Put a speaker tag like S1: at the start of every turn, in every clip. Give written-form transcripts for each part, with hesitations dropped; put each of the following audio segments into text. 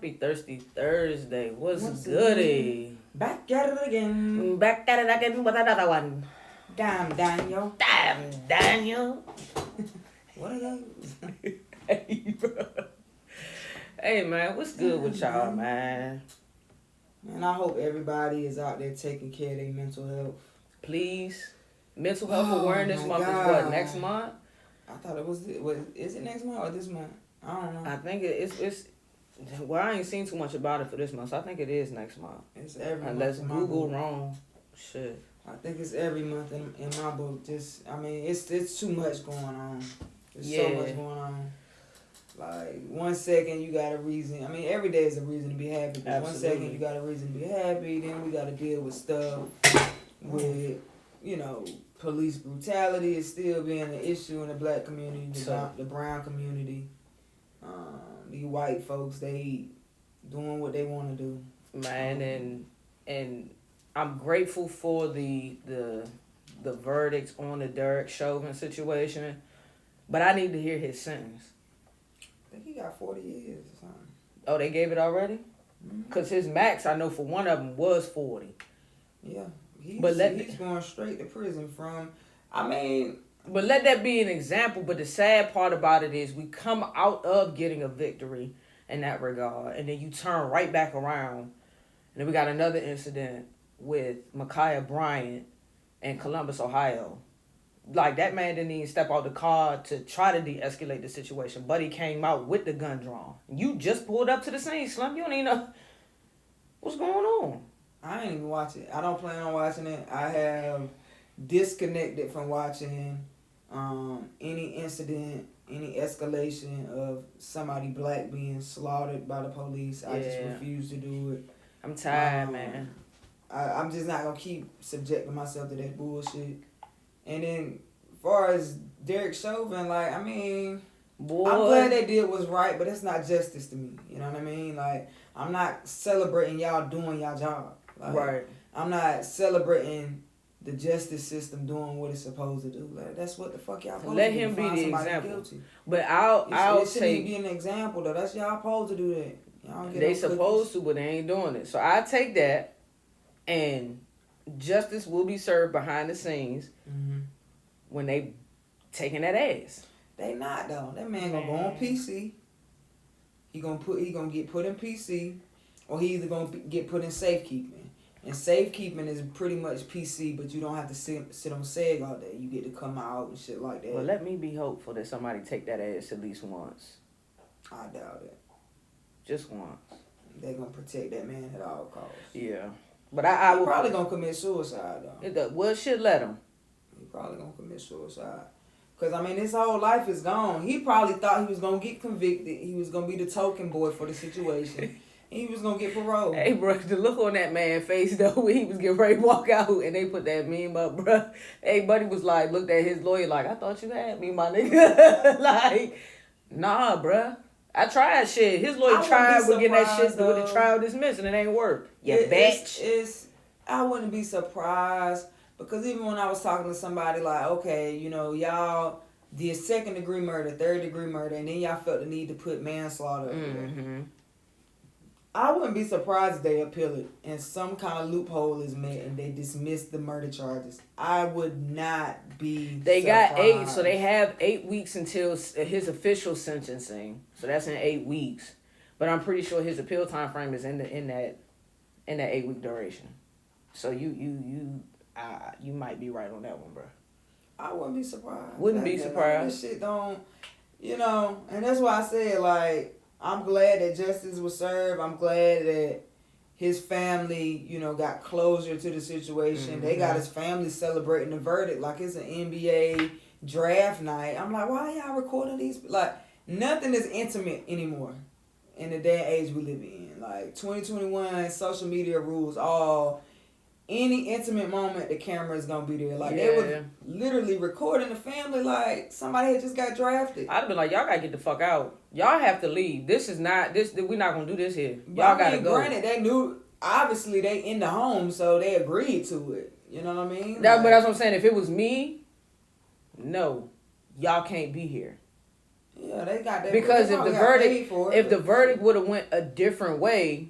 S1: Happy Thirsty Thursday. What's goody?
S2: Back at it again.
S1: Back at it again with another one.
S2: Damn, Daniel.
S1: Damn, Daniel.
S2: What are those?
S1: Hey, bro. Hey, man, what's good with y'all, man?
S2: Man, I hope everybody is out there taking care of their mental health.
S1: Please. Mental Health Awareness Month is what, next month?
S2: I thought it was, is it next month or this month? I don't know.
S1: I think it's well, I ain't seen too much about it for this month, so I think it is next month.
S2: It's every month.
S1: Unless Google wrong. Shit.
S2: I think it's every month in my book. It's too much going on. There's so much going on. Like, 1 second you got a reason. I mean, every day is a reason to be happy. But 1 second you got a reason to be happy. Then we got to deal with stuff with, police brutality is still being an issue in the black community, the brown community. These white folks, they doing what they want to do.
S1: Man, and I'm grateful for the verdicts on the Derek Chauvin situation, but I need to hear his sentence.
S2: I think he got 40 years or something.
S1: Oh, they gave it already?
S2: Mm-hmm.
S1: Because his max, I know for one of them, was 40.
S2: Yeah. He's going straight to prison But
S1: let that be an example. But the sad part about it is we come out of getting a victory in that regard, and then you turn right back around. And then we got another incident with Ma'Khia Bryant in Columbus, Ohio. Like, that man didn't even step out the car to try to de-escalate the situation, but he came out with the gun drawn. You just pulled up to the scene, Slim. You don't even know what's going on.
S2: I ain't even watch it. I don't plan on watching it. I have disconnected from watching any incident, any escalation of somebody black being slaughtered by the police. I just refuse to do it.
S1: I'm tired, man.
S2: I'm just not going to keep subjecting myself to that bullshit. And then, as far as Derek Chauvin, I'm glad they did what's right, but it's not justice to me. You know what I mean? Like, I'm not celebrating y'all doing y'all job. Like,
S1: right.
S2: I'm not celebrating the justice system doing what it's supposed to do. Like, that's what the fuck y'all supposed
S1: Let
S2: to do.
S1: him be the example.
S2: Guilty.
S1: But it
S2: shouldn't be an example though. That's y'all supposed to do that. Y'all
S1: they supposed to, but they ain't doing it. So I take that, and justice will be served behind the scenes when they taking that ass.
S2: They not though. That man gonna go on PC. He gonna get put in PC, or he either gonna get put in safekeeping. And safekeeping is pretty much PC, but you don't have to sit on SEG all day. You get to come out and shit like that.
S1: Well, let me be hopeful that somebody take that ass at least once.
S2: I doubt it.
S1: Just once.
S2: They gonna protect that man at all costs.
S1: Yeah. But I would
S2: probably gonna commit suicide though.
S1: Well, shit, let him.
S2: He probably gonna commit suicide. Cause his whole life is gone. He probably thought he was gonna get convicted. He was gonna be the token boy for the situation. He was gonna get parole.
S1: Hey, bro, the look on that man's face though when he was getting ready to walk out, and they put that meme up, bro. Hey, buddy was like, looked at his lawyer like, I thought you had me, my nigga. Like, nah, bro. I tried shit. His lawyer tried with getting that shit with the trial dismissed, and it ain't work. Yeah, bitch.
S2: I wouldn't be surprised, because even when I was talking to somebody like, okay, y'all did 2nd degree murder, 3rd degree murder, and then y'all felt the need to put manslaughter up there. I wouldn't be surprised if they appeal it and some kind of loophole is made and they dismiss the murder charges. I would not be
S1: They
S2: surprised.
S1: got 8, so they have 8 weeks until his official sentencing. So that's in 8 weeks. But I'm pretty sure his appeal time frame is in that 8-week duration. So you might be right on that one, bro.
S2: I wouldn't be surprised.
S1: Wouldn't be surprised.
S2: This shit don't, and that's why I said, like, I'm glad that justice was served. I'm glad that his family, got closure to the situation. They got his family celebrating the verdict like it's an NBA draft night. I'm like, why y'all recording these? Like, nothing is intimate anymore in the day and age we live in. Like, 2021, social media rules all. Any intimate moment, the camera is gonna be there. Like, they were literally recording the family like somebody had just got drafted.
S1: I'd have been like, y'all gotta get the fuck out. Y'all have to leave. This is not this. We're not gonna do this here. Y'all gotta go.
S2: Granted, they knew. Obviously, they in the home, so they agreed to it. You know what I mean?
S1: But that's what I'm saying. If it was me, no, y'all can't be here.
S2: Yeah, they got that.
S1: Because if the
S2: it.
S1: verdict would have went a different way,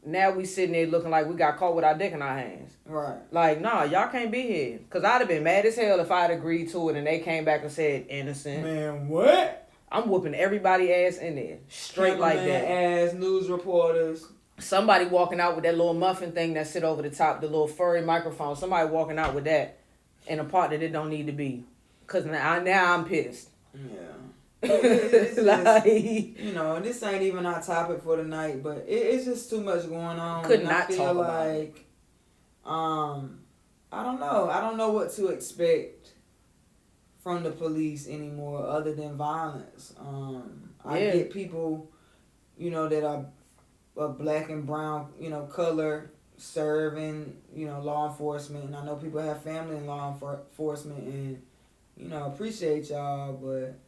S1: now we sitting there looking like we got caught with our dick in our hands.
S2: Right.
S1: Like, nah, y'all can't be here. Because I'd have been mad as hell if I'd agreed to it and they came back and said innocent.
S2: Man, what?
S1: I'm whooping everybody ass in there. Straight like that.
S2: Ass news reporters. Somebody
S1: walking out with that little muffin thing that sit over the top, the little furry microphone. Somebody walking out with that in a part that it don't need to be. Because now I'm pissed.
S2: Yeah. It's like, you know, this ain't even our topic for tonight, but it's just too much going on.
S1: Could not talk
S2: about it. I don't know. I don't know what to expect from the police anymore other than violence. I get people, you know, that are black and brown, you know, color serving, you know, law enforcement. And I know people have family in law enforcement and, you know, appreciate y'all, but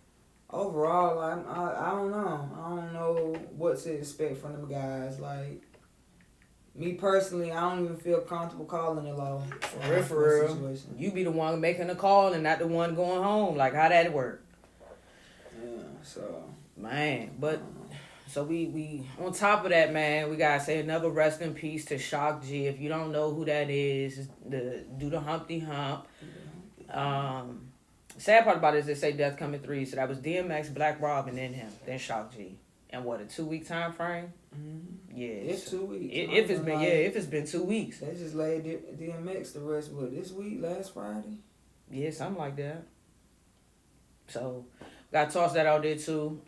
S2: overall, I don't know. I don't know what to expect from them guys. Like, me personally, I don't even feel comfortable calling the law.
S1: For real. You be the one making the call and not the one going home. Like, how that work?
S2: Yeah, so.
S1: Man, but, so we on top of that, man, we gotta say another rest in peace to Shock G. If you don't know who that is, do the Humpty Hump. Sad part about it is they say death come in threes. So that was DMX, Black Rob, and then him, then Shock G. And what, a 2-week time frame?
S2: Mm-hmm.
S1: Yeah,
S2: it's 2 weeks.
S1: If it's been 2 weeks.
S2: They just laid DMX the rest of this week, last Friday.
S1: Yeah, something like that. So, gotta toss that out there too.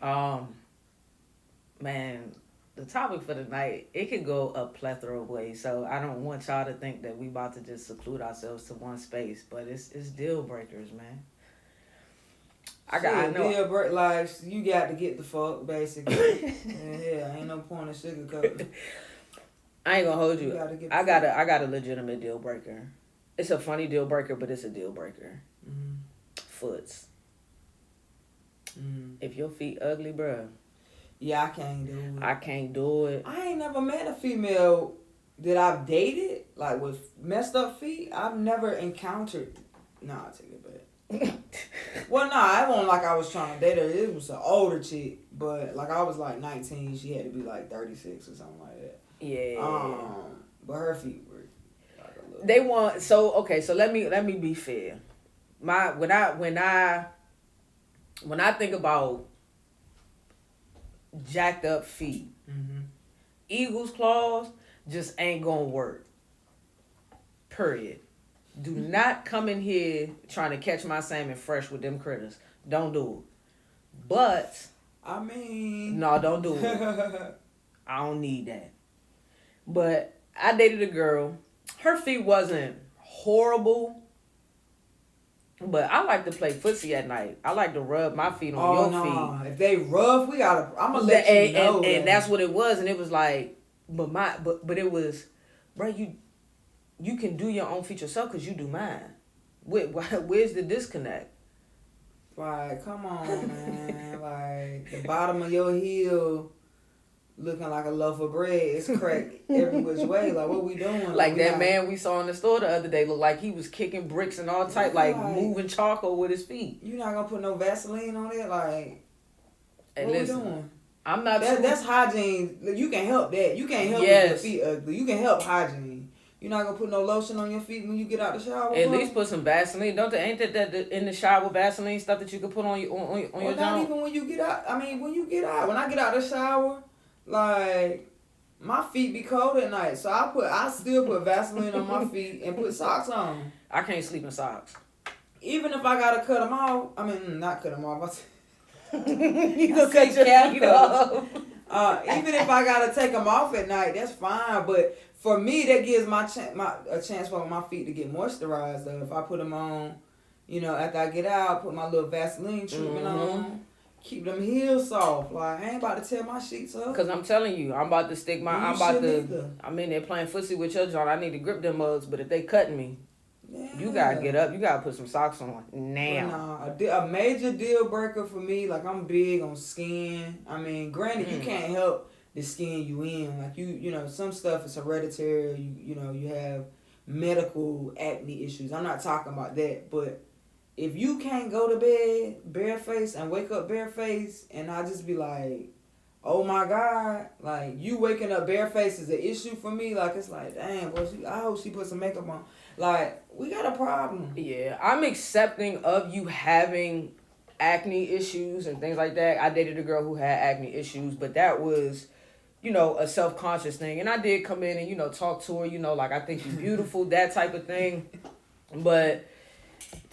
S1: Man, the topic for the night, it can go a plethora of ways. So I don't want y'all to think that we about to just seclude ourselves to one space, but it's deal breakers, man. I know.
S2: Deal break, like, you got to get the fuck, basically. Yeah, ain't no point in sugarcoating.
S1: I ain't gonna hold you. I got a legitimate deal breaker. It's a funny deal breaker, but it's a deal breaker.
S2: Mm-hmm.
S1: Foots.
S2: Mm-hmm.
S1: If your feet ugly, bruh.
S2: Yeah, I can't do it.
S1: I can't do it.
S2: I ain't never met a female that I've dated, like, with messed up feet. I've never encountered. Nah, I take it back. Well, nah, it wasn't like I was trying to date her. It was an older chick, but like I was like 19. She had to be like 36 or something like that.
S1: Yeah.
S2: But her feet were like a little.
S1: They want so let me be fair. When I think about jacked up feet,
S2: mm-hmm.
S1: Eagles claws just ain't gonna work. Period. Do not come in here trying to catch my salmon fresh with them critters. Don't do it. But
S2: I mean,
S1: no, don't do it. I don't need that. But I dated a girl. Her feet wasn't horrible. But I like to play footsie at night. I like to rub my feet on your feet.
S2: If they rough, I'm gonna let you know.
S1: And that's what it was. And it was like, but it was, bro, you can do your own feet yourself because you do mine. Where's the disconnect?
S2: Like, come on, man. Like, the bottom of your heel looking like a loaf of bread is cracked every which way. Like, what we doing?
S1: Like that man we saw in the store the other day looked like he was kicking bricks and all type, like moving charcoal with his feet.
S2: You not gonna put no Vaseline on it? Like,
S1: and
S2: what
S1: listen,
S2: we doing?
S1: I'm not
S2: that's hygiene. You can help that. You can't help your feet ugly. You can help hygiene. You're not gonna put no lotion on your feet when you get out the shower.
S1: At least put some Vaseline. Ain't that in the shower Vaseline stuff that you can put on your
S2: your not even when you get out. I mean, when I get out the shower, like, my feet be cold at night, so I still put Vaseline on my feet and put socks on.
S1: I can't sleep in socks.
S2: Even if I gotta cut them off, I mean, not cut them off.
S1: You gonna cut your feet off.
S2: Even if I gotta take them off at night, that's fine. But for me, that gives a chance for my feet to get moisturized. Though, if I put them on, you know, after I get out, put my little Vaseline treatment on, keep them heels soft. Like, I ain't about to tear my sheets up.
S1: Cause I'm telling you, I'm about to stick my. I'm in there playing footsie with your John. I need to grip them mugs, but if they cutting me. Yeah. You gotta get up. You gotta put some socks on now.
S2: A major deal breaker for me. Like, I'm big on skin. I mean, granted, you can't help the skin you in. Like, you know, some stuff is hereditary. You know, you have medical acne issues. I'm not talking about that, but if you can't go to bed barefaced and wake up barefaced, and I just be like, oh my God, like, you waking up barefaced is an issue for me. Like, it's like, damn, boy, I hope she put some makeup on. Like, we got a problem.
S1: Yeah, I'm accepting of you having acne issues and things like that. I dated a girl who had acne issues, but that was, a self-conscious thing. And I did come in and, talk to her, like, I think you're beautiful, that type of thing. But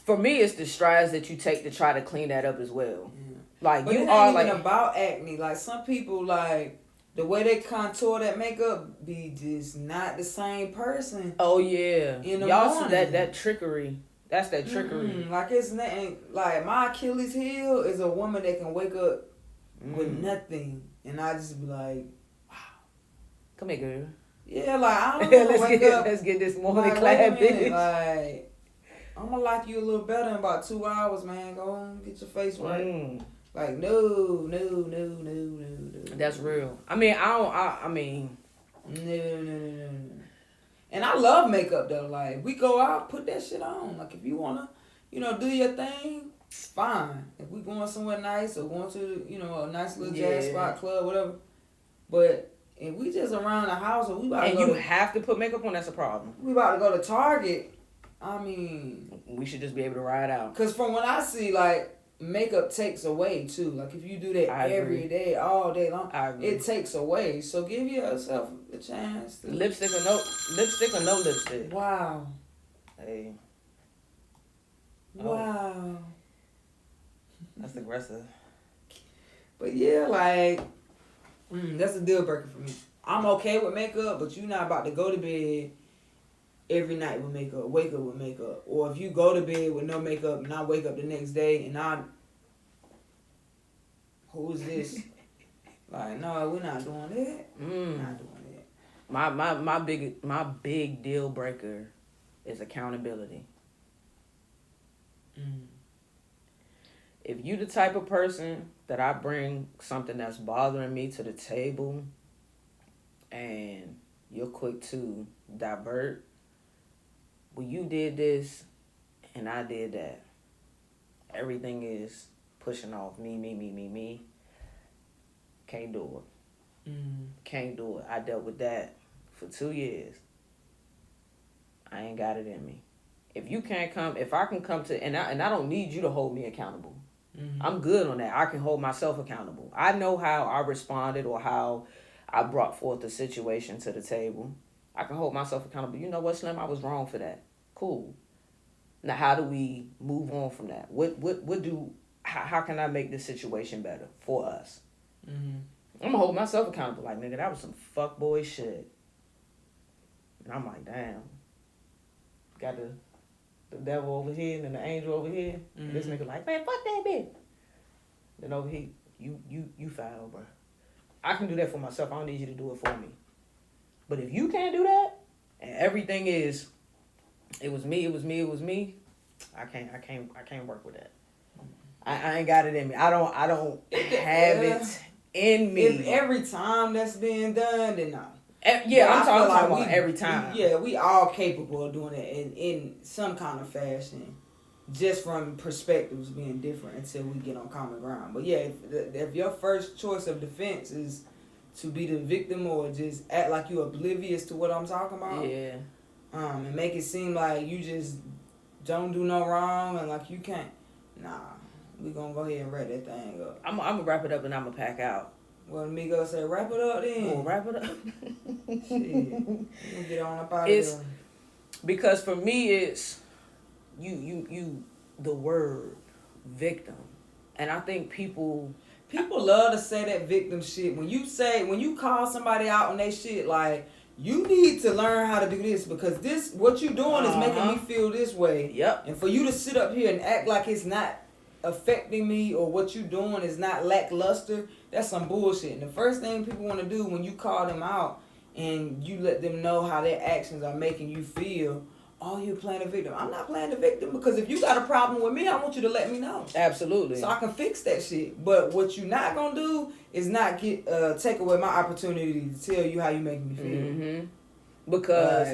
S1: for me, it's the strides that you take to try to clean that up as well. Yeah. Like,
S2: but
S1: you
S2: it
S1: are
S2: ain't
S1: like
S2: even about acne. Like, some people, like, the way they contour that makeup be just not the same person.
S1: Oh yeah,
S2: in the
S1: y'all
S2: morning.
S1: see that trickery. That's that trickery.
S2: Like, it's nothing. Like, my Achilles heel is a woman that can wake up with nothing, and I just be like, wow.
S1: Come here, girl.
S2: Yeah, like, I don't know.
S1: Let's get this morning
S2: like,
S1: clap,
S2: bitch. Like, I'm gonna like you a little better in about 2 hours, man. Go on, get your face right. Like, no.
S1: That's real. I mean,
S2: No. And I love makeup, though. Like, if we go out, put that shit on. Like, if you wanna, do your thing, fine. If we going somewhere nice or going to, a nice little jazz spot, club, whatever. But if we just around the house or we about to
S1: go you have to put makeup on, that's a problem.
S2: We about to go to Target. I mean,
S1: we should just be able to ride out.
S2: Cause from what I see, like, makeup takes away too. Like, if you do that every day, all day long, it takes away. So give yourself a chance to
S1: lipstick or no lipstick.
S2: Wow.
S1: Hey.
S2: Wow.
S1: That's aggressive.
S2: But yeah, like, that's a deal breaker for me. I'm okay with makeup, but you're not about to go to bed every night with makeup, wake up with makeup. Or if you go to bed with no makeup and I wake up the next day and who is this? Like, no, we're not doing that. Not doing that.
S1: My big deal breaker is accountability. If you the type of person that I bring something that's bothering me to the table and you're quick to divert, well, you did this and I did that. Everything is pushing off me. Can't do it. Can't do it. I dealt with that for 2 years. I ain't got it in me. If I can come to, and I don't need you to hold me accountable. I'm good on that. I can hold myself accountable. I know how I responded or how I brought forth the situation to the table. I can hold myself accountable. You know what, Slim? I was wrong for that. Cool. Now, how do we move on from that? How can I make this situation better for us? I'm gonna hold myself accountable. Like, nigga, that was some fuckboy shit. And I'm like, damn. Got the devil over here and the angel over here. And this nigga like, man, fuck that bitch. Then over here, you foul, bro. I can do that for myself. I don't need you to do it for me. But if you can't do that, and everything is, it was me, I can't work with that. I ain't got it in me. I don't have it in me.
S2: If every time that's being done, then no.
S1: Yeah, I'm talking about every time.
S2: We all capable of doing it in some kind of fashion, just from perspectives being different until we get on common ground. But yeah, if your first choice of defense is to be the victim or just act like you're oblivious to what I'm talking about, and make it seem like you just don't do no wrong and like you can't, we gonna go ahead and wrap that thing up.
S1: I'm gonna wrap it up and I'm gonna pack out.
S2: Well, Migo say, wrap it up then.
S1: Oh, wrap it up.
S2: Shit. We gonna get on up out of here.
S1: Because for me, it's you the word victim. And I think people
S2: love to say that victim shit. When you call somebody out on their shit, like, you need to learn how to do this because what you doing is making me feel this way.
S1: Yep.
S2: And for you to sit up here and act like it's not affecting me or what you doing is not lackluster, that's some bullshit. And the first thing people want to do when you call them out and you let them know how their actions are making you feel, you're playing a victim. I'm not playing the victim because if you got a problem with me, I want you to let me know.
S1: Absolutely.
S2: So I can fix that shit. But what you're not going to do is not take away my opportunity to tell you how you make me feel.
S1: Because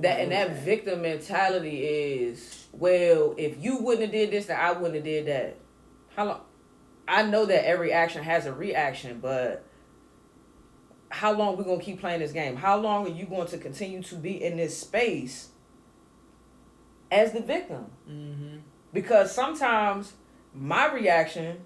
S1: that victim mentality is well, if you wouldn't have did this, then I wouldn't have did that. How long? I know that every action has a reaction, but how long we gonna keep playing this game? How long are you going to continue to be in this space as the victim?
S2: Mm-hmm.
S1: Because sometimes my reaction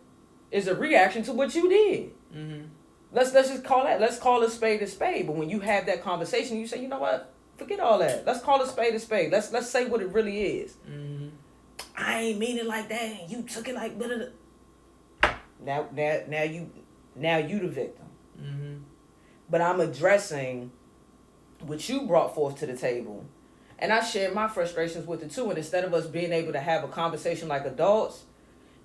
S1: is a reaction to what you did.
S2: Mm-hmm.
S1: Let's just call that. Let's call a spade a spade. But when you have that conversation, you say, you know what? Forget all that. Let's call a spade a spade. Let's say what it really is.
S2: Mm-hmm.
S1: I ain't mean it like that. And you took it like blah, blah, blah. Now you the victim.
S2: Mm-hmm.
S1: But I'm addressing what you brought forth to the table. And I shared my frustrations with it too. And instead of us being able to have a conversation like adults,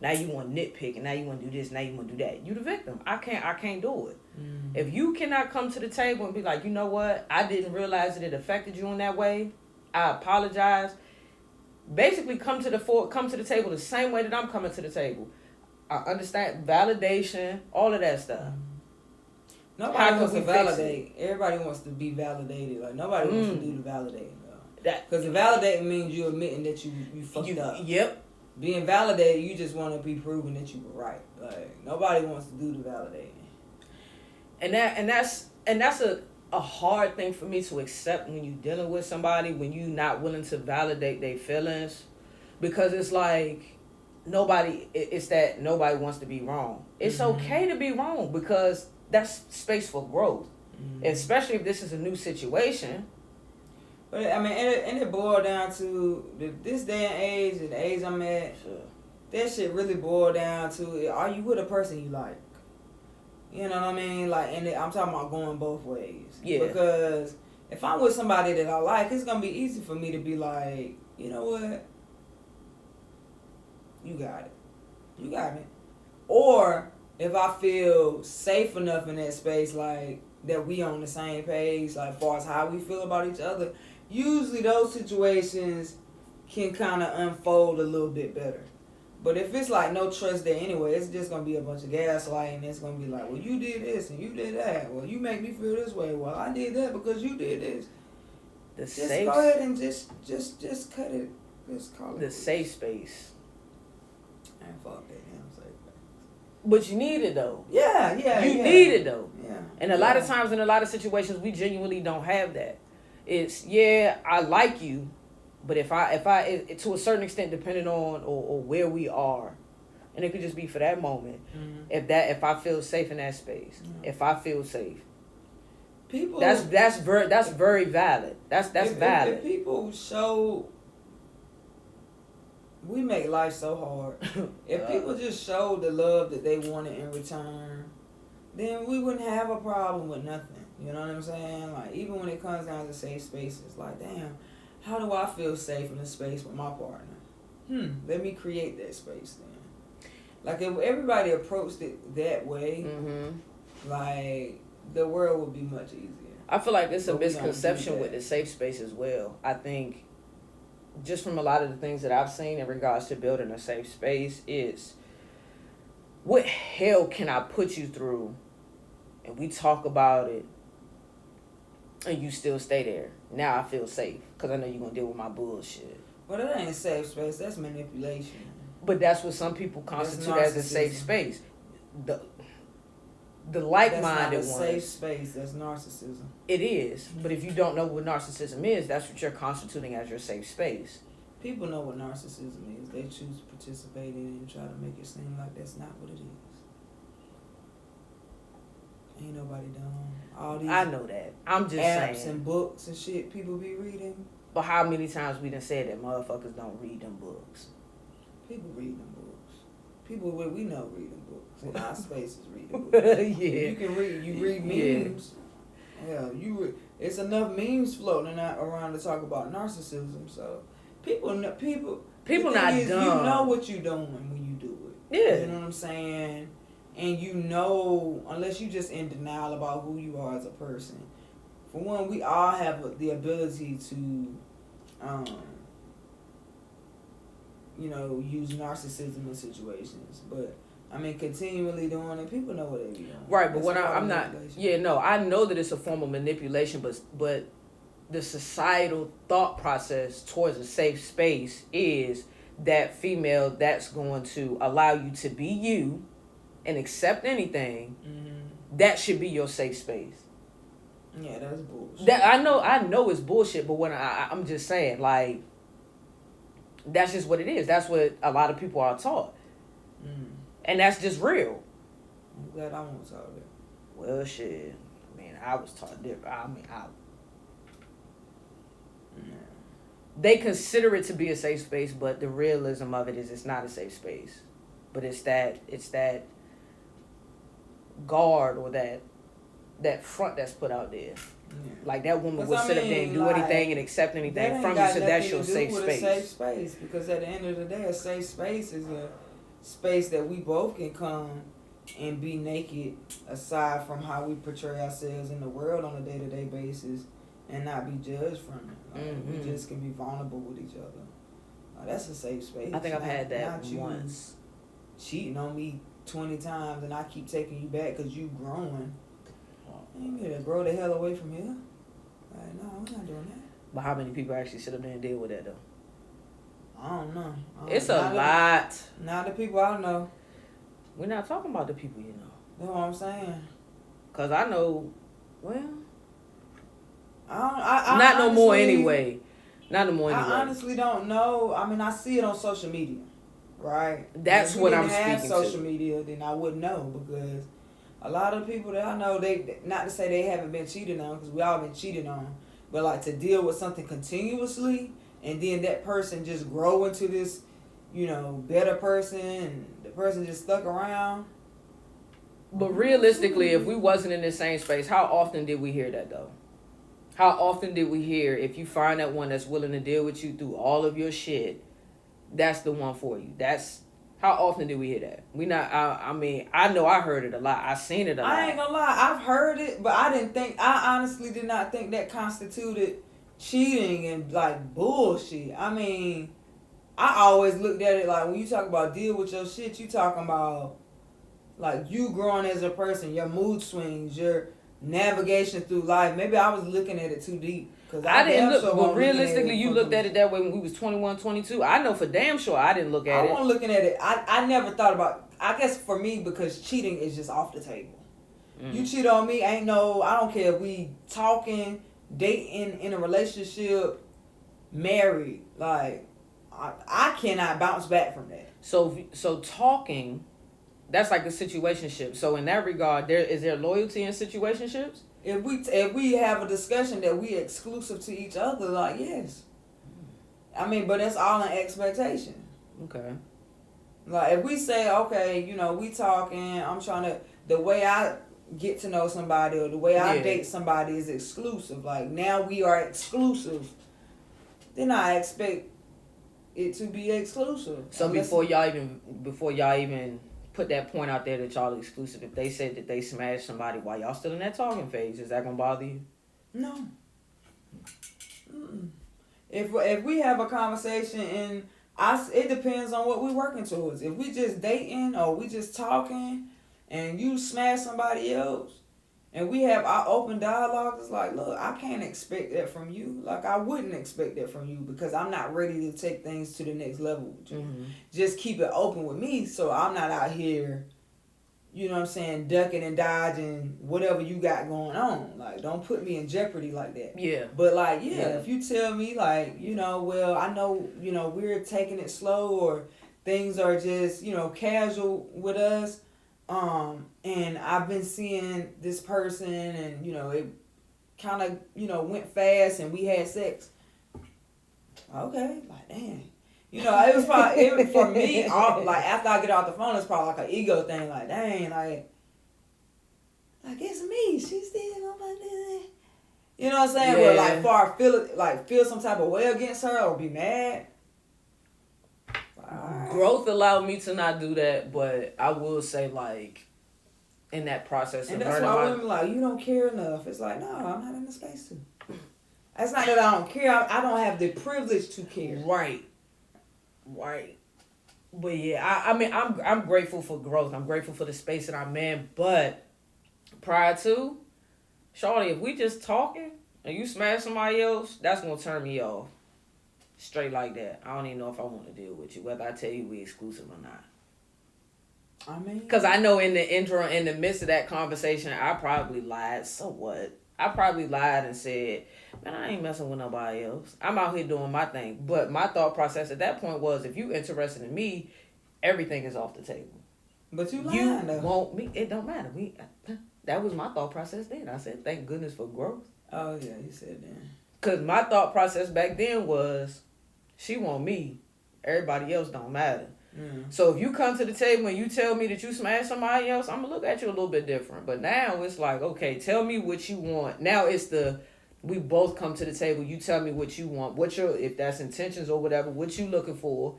S1: now you want to nitpick and now you want to do this, now you want to do that. You the victim. I can't do it.
S2: Mm-hmm.
S1: If you cannot come to the table and be like, you know what, I didn't realize that it affected you in that way. I apologize. Basically come to the table the same way that I'm coming to the table. I understand validation, all of that stuff.
S2: Nobody wants to validate. Everybody wants to be validated. Like nobody wants to do the validating. Because the validating means you admitting that you fucked up.
S1: Yep.
S2: Being validated, you just want to be proven that you were right. Like nobody wants to do the validating.
S1: And that's a hard thing for me to accept when you're dealing with somebody, when you're not willing to validate their feelings, because it's like it's that nobody wants to be wrong. It's okay to be wrong because that's space for growth, especially if this is a new situation.
S2: But I mean, and it boiled down to this day and age and the age I'm at.
S1: Sure.
S2: That shit really boiled down to, are you with a person you like? You know what I mean? Like, and I'm talking about going both ways.
S1: Yeah.
S2: Because if I'm with somebody that I like, it's gonna be easy for me to be like, you know what? You got it. You got me. Or if I feel safe enough in that space, like that we on the same page, like as far as how we feel about each other, usually those situations can kind of unfold a little bit better. But if it's like no trust there anyway, it's just going to be a bunch of gaslighting. It's going to be like, well, you did this and you did that. Well, you make me feel this way. Well, I did that because you did this. Just go ahead and just cut it. Just call it.
S1: The safe space.
S2: And fuck that damn safe space.
S1: But you need it though.
S2: Yeah.
S1: You need it though.
S2: Yeah.
S1: And a lot of times in a lot of situations, we genuinely don't have that. It's, I like you. But if I to a certain extent, depending on or where we are, and it could just be for that moment, if I feel safe in that space, if I feel safe,
S2: people,
S1: that's very valid. That's valid.
S2: If people show, we make life so hard. If people just show the love that they wanted in return, then we wouldn't have a problem with nothing. You know what I'm saying? Like even when it comes down to safe spaces, like damn. How do I feel safe in a space with my partner? Let me create that space then. Like if everybody approached it that way, like the world would be much easier.
S1: I feel like it's a misconception with the safe space as well. I think just from a lot of the things that I've seen in regards to building a safe space is, what hell can I put you through? And we talk about it. And you still stay there. Now I feel safe because I know you're going to deal with my bullshit.
S2: Well, that ain't safe space. That's manipulation.
S1: But that's what some people constitute as a safe space. The like-minded ones.
S2: That's not a safe space. That's narcissism.
S1: It is. But if you don't know what narcissism is, that's what you're constituting as your safe space.
S2: People know what narcissism is. They choose to participate in it and try to make it seem like that's not what it is. Ain't nobody dumb. All these
S1: I know that. I'm just
S2: apps
S1: saying.
S2: And books and shit people be reading.
S1: But how many times we done said that motherfuckers don't read them books?
S2: People read them books. People we know read them books. In our spaces read them books.
S1: Yeah.
S2: You can read. You read memes. Yeah. It's enough memes floating out around to talk about narcissism. So people not dumb. You know what you're doing when you do it.
S1: Yeah.
S2: You know what I'm saying? And you know, unless you just in denial about who you are as a person. For one, we all have the ability to, use narcissism in situations. But, I mean, continually doing it, people know what they be doing.
S1: Right, but what I'm not, I know that it's a form of manipulation, but the societal thought process towards a safe space is that female that's going to allow you to be you and accept anything. That should be your safe space.
S2: Yeah, that's bullshit.
S1: That I know it's bullshit, but when I'm just saying, like, that's just what it is. That's what a lot of people are taught, and that's just real.
S2: I'm glad I won't taught that.
S1: Well, shit. I mean, I was taught different. They consider it to be a safe space, but the realism of it is it's not a safe space. But it's that guard or that front that's put out there. Yeah. Like that woman will sit up there and do anything and accept anything from you, so that's your safe space.
S2: A safe space, because at the end of the day, a safe space is a space that we both can come and be naked, aside from how we portray ourselves in the world on a day-to-day basis, and not be judged from it. Like, we just can be vulnerable with each other. That's a safe space.
S1: I think I've had that once.
S2: Cheating on me 20 times and I keep taking you back because you growing. You better grow the hell away from here. Like, no, we're not doing that.
S1: But how many people actually sit up there and deal with that, though?
S2: I don't know.
S1: It's a lot.
S2: Not the people I know.
S1: We're not talking about the people you know.
S2: That's what I'm saying.
S1: Because I know, well...
S2: I
S1: not no more anyway. Not no more anyway.
S2: I honestly don't know. I mean, I see it on social media, right?
S1: That's what I'm speaking to. If we didn't have
S2: social media, then I wouldn't know, because a lot of people that I know, they not to say they haven't been cheated on, because we all been cheated on, but like to deal with something continuously, and then that person just grow into this, better person, and the person just stuck around.
S1: But realistically, if we wasn't in the same space, how often did we hear that, though? How often did we hear, if you find that one that's willing to deal with you through all of your shit, that's the one for you? That's how often did we hear that? We not. I mean, I know I heard it a lot. I seen it a lot.
S2: I ain't gonna lie, I've heard it, but I honestly did not think that constituted cheating and like bullshit. I mean, I always looked at it like, when you talk about deal with your shit, you talking about like you growing as a person, your mood swings, your navigation through life. Maybe I was looking at it too deep. Cause
S1: I didn't look, but realistically, you looked at it that way when we was 21, 22. I know for damn sure I didn't look at it.
S2: I wasn't looking at it. I never thought about, I guess for me, because cheating is just off the table. You cheat on me, I don't care if we talking, dating, in a relationship, married. Like, I cannot bounce back from that.
S1: So talking, that's like a situationship. So in that regard, is there loyalty in situationships?
S2: If we have a discussion that we exclusive to each other, like, yes. I mean, but that's all an expectation.
S1: Okay.
S2: Like, if we say, okay, we talking, I'm trying to, the way I get to know somebody or the way I date somebody is exclusive. Like, now we are exclusive. Then I expect it to be exclusive.
S1: So before y'all even put that point out there that y'all exclusive, if they said that they smashed somebody while y'all still in that talking phase, is that gonna bother you?
S2: No. If we have a conversation and it depends on what we're working towards. If we just dating or we just talking and you smash somebody else and we have our open dialogue, it's like, look, I can't expect that from you. Like, I wouldn't expect that from you because I'm not ready to take things to the next level with you. Mm-hmm. Just keep it open with me so I'm not out here, ducking and dodging whatever you got going on. Like, don't put me in jeopardy like that.
S1: Yeah.
S2: But, like, if you tell me, like, well, I know, we're taking it slow or things are just, casual with us, and I've been seeing this person and, it kind of, went fast and we had sex. Okay, like, damn. It was probably, for me, after I get off the phone, it's probably like an ego thing. Like, dang, like it's me. She's still on my this. You know what I'm saying?
S1: Yeah.
S2: Where, feel some type of way against her or be mad.
S1: Right. Growth allowed me to not do that, but I will say, like, in that process
S2: and
S1: of
S2: that's
S1: learning,
S2: why women like, you don't care enough. It's like, no, I'm not in the space to. It's not that I don't care. I don't have the privilege to care.
S1: Right. But yeah, I mean, I'm grateful for growth. I'm grateful for the space that I'm in. But prior to, shorty, if we just talking and you smash somebody else, that's gonna turn me off. Straight like that. I don't even know if I want to deal with you, whether I tell you we exclusive or not.
S2: I mean,
S1: because I know in the midst of that conversation, I probably lied. So what? I probably lied and said, "Man, I ain't messing with nobody else. I'm out here doing my thing." But my thought process at that point was, if you interested in me, everything is off the table.
S2: but you
S1: You
S2: lying though.
S1: want me? It don't matter. That was my thought process then. I said, "Thank goodness for growth."
S2: Oh yeah, you said that.
S1: Cause my thought process back then was, she want me. Everybody else don't matter.
S2: Mm.
S1: So if you come to the table and you tell me that you smashed somebody else, I'm gonna look at you a little bit different. But now it's like, okay, tell me what you want. Now it's we both come to the table. You tell me what you want. If that's intentions or whatever, what you looking for.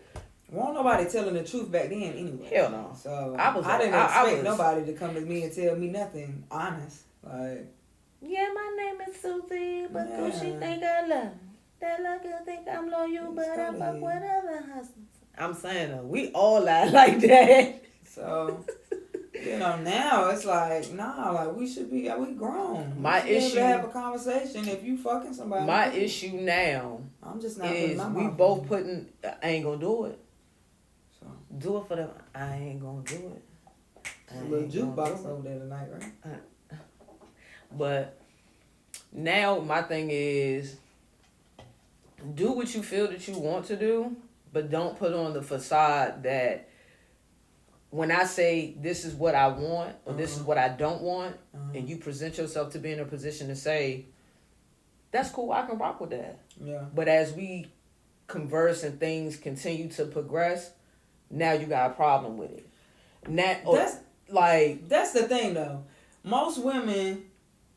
S2: Won't nobody telling the truth back then anyway.
S1: Hell no.
S2: So
S1: I
S2: didn't expect nobody to come to me and tell me nothing honest. Like,
S1: yeah, my name is Susie, but
S2: Yeah.
S1: she think I love. That girl think I'm loyal, but I
S2: totally.
S1: fuck with other husbands. I'm saying we all lie like that.
S2: so, now it's like, nah, like we grown.
S1: My
S2: we should be able
S1: issue-
S2: to have a conversation if you fucking somebody.
S1: My issue now
S2: I'm just not
S1: is
S2: putting my
S1: we
S2: mouth
S1: both
S2: on it.
S1: putting. I ain't gonna do it.
S2: So,
S1: Do it for them. I ain't gonna do it.
S2: there's a little jukebox over there tonight, right?
S1: But now my thing is, do what you feel that you want to do, but don't put on the facade that when I say this is what I want or this is what I don't want, and you present yourself to be in a position to say, that's cool, I can rock with that.
S2: Yeah.
S1: But as we converse and things continue to progress, now you got a problem with it.
S2: That's the thing though. Most women,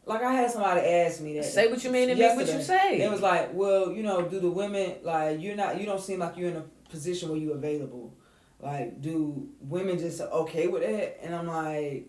S2: like I had somebody ask me that.
S1: Say what you mean and mean what you say.
S2: It was like, well, do the women, like, you don't seem like you're in a position where you're available. Like, do women just okay with that? And I'm like,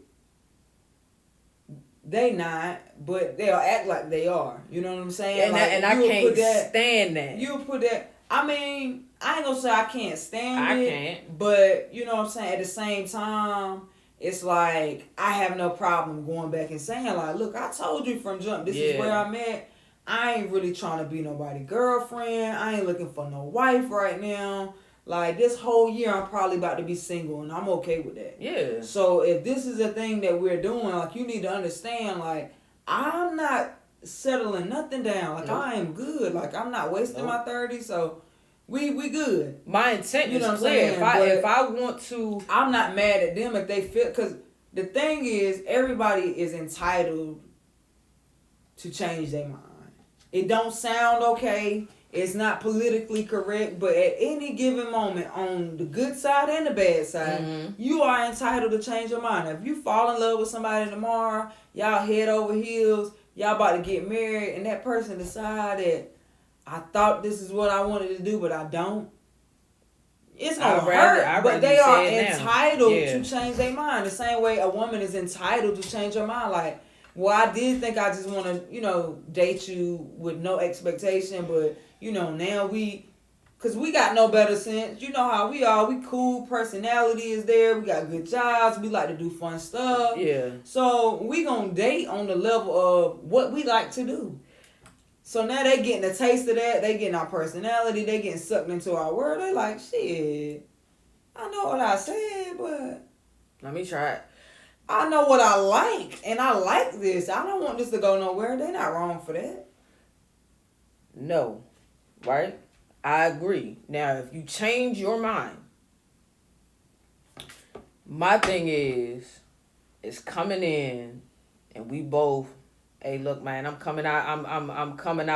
S2: they not, but they'll act like they are. You know what I'm saying?
S1: And I can't stand that.
S2: You'll put that. I mean, I ain't gonna say I can't stand it.
S1: I can't.
S2: But, you know what I'm saying? At the same time, it's like, I have no problem going back and saying, like, look, I told you from jump, this is where I'm at. I ain't really trying to be nobody's girlfriend. I ain't looking for no wife right now. Like, this whole year, I'm probably about to be single, and I'm okay with that.
S1: Yeah.
S2: So, if this is a thing that we're doing, like, you need to understand, like, I'm not settling nothing down. Like, I am good. Like, I'm not wasting my 30s, so we good.
S1: My intent is
S2: what I'm
S1: clear.
S2: saying?
S1: If I want to...
S2: I'm not mad at them if they feel... Because the thing is, everybody is entitled to change their mind. It don't sound okay. It's not politically correct, but at any given moment, on the good side and the bad side, you are entitled to change your mind. If you fall in love with somebody tomorrow, y'all head over heels, y'all about to get married, and that person decided, I thought this is what I wanted to do, but I don't. It's gonna hurt, but they are entitled to change their mind. The same way a woman is entitled to change her mind. Like, well, I did think I just want to, date you with no expectation, but, now because we got no better sense. You know how we are. We cool. Personality is there. We got good jobs. We like to do fun stuff.
S1: Yeah.
S2: So we gonna date on the level of what we like to do. So now they getting a taste of that. They getting our personality. They getting sucked into our world. They like, shit, I know what I said, but
S1: let me try it.
S2: I know what I like, and I like this. I don't want this to go nowhere. They're not wrong for that.
S1: No. Right? I agree. Now, if you change your mind, my thing is, it's coming in, and we both, hey, look, man, I'm coming out. I'm coming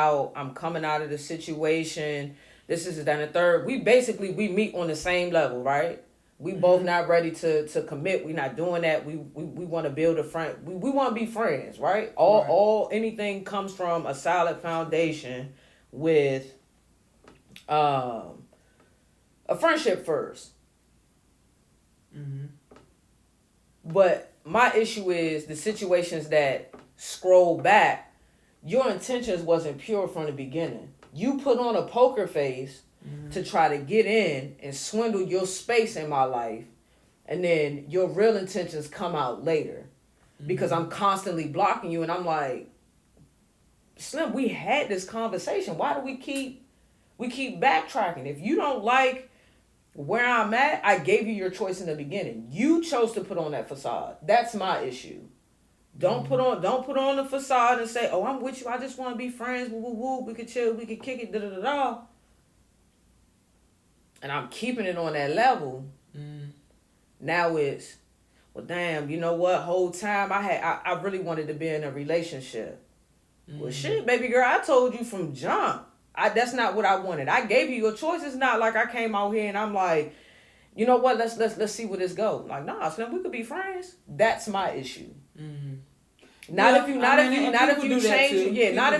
S1: out of the situation. This is then the third. We meet on the same level, right? We both not ready to commit. We not doing that. We want to build a friend. We want to be friends, right? Anything comes from a solid foundation with a friendship first. But my issue is the situations that scroll back. Your intentions wasn't pure from the beginning. You put on a poker face to try to get in and swindle your space in my life, and then your real intentions come out later because I'm constantly blocking you, and I'm like, Slim, we had this conversation. Why do we keep backtracking? If you don't like where I'm at, I gave you your choice in the beginning. You chose to put on that facade. That's my issue. Don't put on the facade and say, "Oh, I'm with you. I just want to be friends. Woo, woo, woo. We could chill. We could kick it. Da da da da." And I'm keeping it on that level. Now it's, well, damn. You know what? Whole time I really wanted to be in a relationship. Well, shit, baby girl. I told you from jump. That's not what I wanted. I gave you your choice. It's not like I came out here and I'm like, you know what? Let's see where this goes. Like, nah, Slim, we could be friends. That's my issue. Not if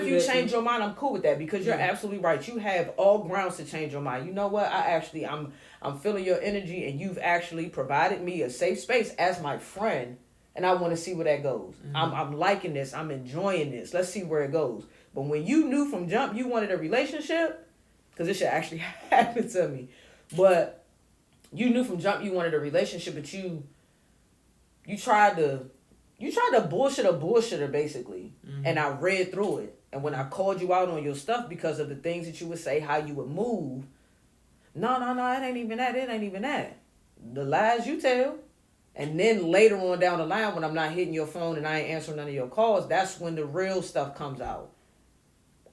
S1: you change your mind. I'm cool with that because you're absolutely right. You have all grounds to change your mind. You know what? I'm feeling your energy, and you've actually provided me a safe space as my friend, and I want to see where that goes. I'm liking this. I'm enjoying this. Let's see where it goes. But when you knew from jump you wanted a relationship, because this should actually happen to me, but you knew from jump you wanted a relationship, but you tried to bullshit a bullshitter basically, and I read through it. And when I called you out on your stuff because of the things that you would say, how you would move, no, it ain't even that. It ain't even that. The lies you tell. And then later on down the line, when I'm not hitting your phone and I ain't answering none of your calls, that's when the real stuff comes out.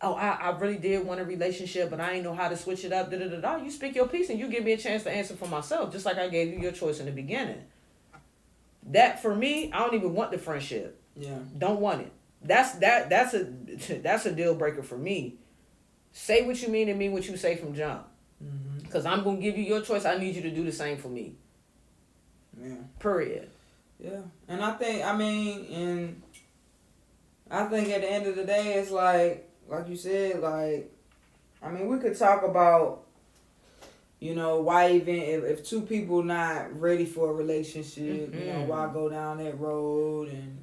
S1: Oh, I really did want a relationship, but I ain't know how to switch it up. You speak your piece and you give me a chance to answer for myself, just like I gave you your choice in the beginning. That for me, I don't even want the friendship.
S2: Yeah.
S1: Don't want it. That's a deal breaker for me. Say what you mean and mean what you say from jump. Because I'm going to give you your choice. I need you to do the same for me.
S2: Yeah.
S1: Period.
S2: Yeah. And I think at the end of the day, it's like you said, we could talk about, why even if two people not ready for a relationship, why go down that road and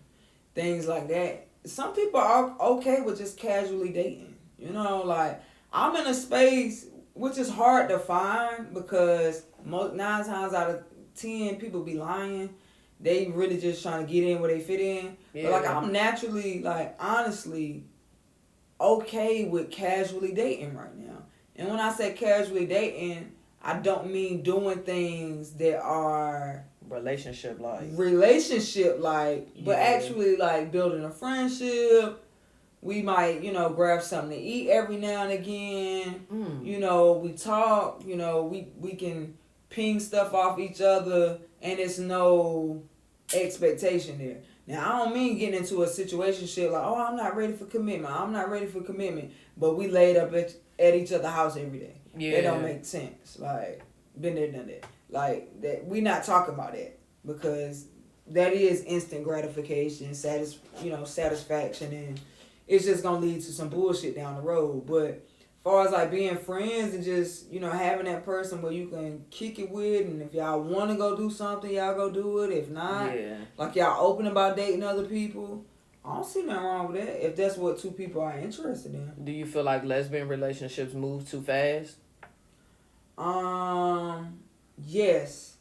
S2: things like that. Some people are okay with just casually dating. I'm in a space which is hard to find because 9 times out of 10 people be lying. They really just trying to get in where they fit in. Yeah. But I'm naturally, honestly, okay with casually dating right now. And when I say casually dating, I don't mean doing things that are
S1: relationship like,
S2: but actually building a friendship. We might, grab something to eat every now and again. We talk, we can ping stuff off each other and it's no expectation there. Now, I don't mean getting into a situationship like, I'm not ready for commitment. But we laid up at each other's house every day. Yeah. That don't make sense. Been there, done that. That we not talking about that because that is instant gratification, satisfaction, and it's just gonna lead to some bullshit down the road. But as far as being friends and just having that person where you can kick it with, and if y'all want to go do something, y'all go do it. If not, y'all open about dating other people, I don't see nothing wrong with that if that's what two people are interested in.
S1: Do you feel like lesbian relationships move too fast?
S2: Yes.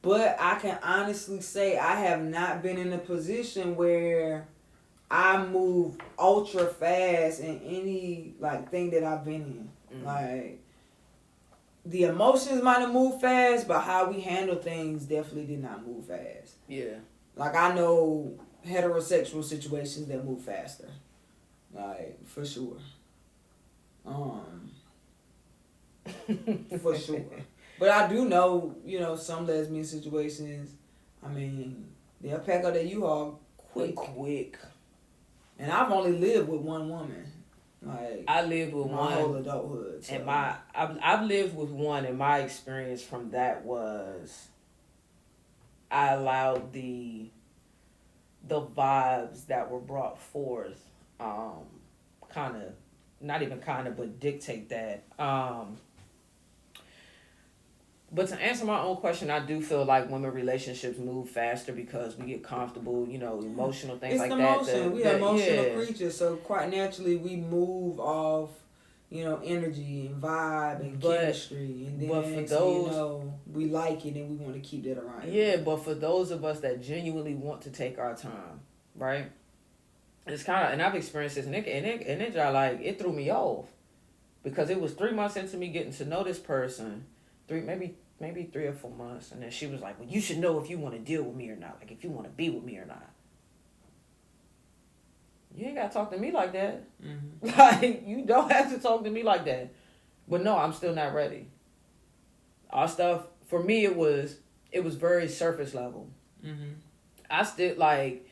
S2: But I can honestly say I have not been in a position where I move ultra fast in any thing that I've been in. The emotions might have moved fast, but how we handle things definitely did not move fast.
S1: Yeah. I
S2: know heterosexual situations that move faster. For sure. For sure. But I do know, some lesbian situations, they'll pack up their U-Haul quick. And I've only lived with one woman.
S1: I lived with
S2: my whole adulthood. So.
S1: And I've lived with one, and my experience from that was I allowed the vibes that were brought forth, but dictate that. But to answer my own question, I do feel like women relationships move faster because we get comfortable, emotional things like that.
S2: We are emotional creatures, so quite naturally we move off, energy and vibe and chemistry, and then we like it and we want to keep that around.
S1: Yeah, but for those of us that genuinely want to take our time, right? It's kind of, and I've experienced this, and it like, it threw me off. Because it was 3 months into me getting to know this person, maybe 3 or 4 months, and then she was like, "Well, you should know if you want to deal with me or not, like if you want to be with me or not." You ain't gotta talk to me like that. Mm-hmm. Like, you don't have to talk to me like that. But no, I'm still not ready. Our stuff, for me, it was very surface level. Mm-hmm. I still like.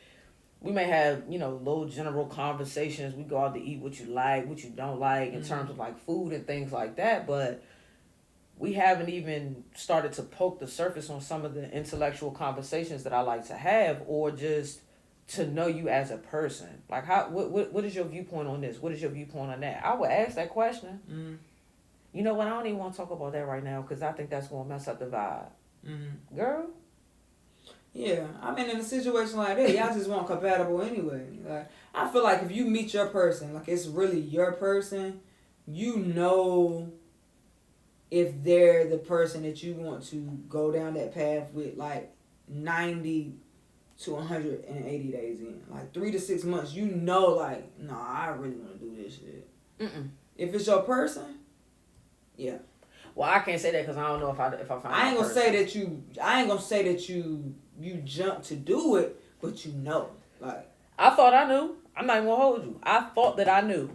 S1: We may have, little general conversations. We go out to eat, what you like, what you don't like, in terms of like food and things like that. But we haven't even started to poke the surface on some of the intellectual conversations that I like to have, or just to know you as a person. Like, what is your viewpoint on this? What is your viewpoint on that? I would ask that question. Mm-hmm. You know what? I don't even want to talk about that right now because I think that's going to mess up the vibe. Mm-hmm. Girl?
S2: Yeah, I mean, in a situation like that, y'all just want compatible anyway. Like, I feel like if you meet your person, like it's really your person, you know if they're the person that you want to go down that path with, like 90 to 180 days in. Like 3 to 6 months, you know, like, nah, I really want to do this shit. Mm-mm. If it's your person, yeah.
S1: Well, I can't say that because I don't know if I find.
S2: I ain't gonna say that you jump to do it, but you know, like.
S1: I thought I knew. I'm not even gonna hold you. I thought that I knew.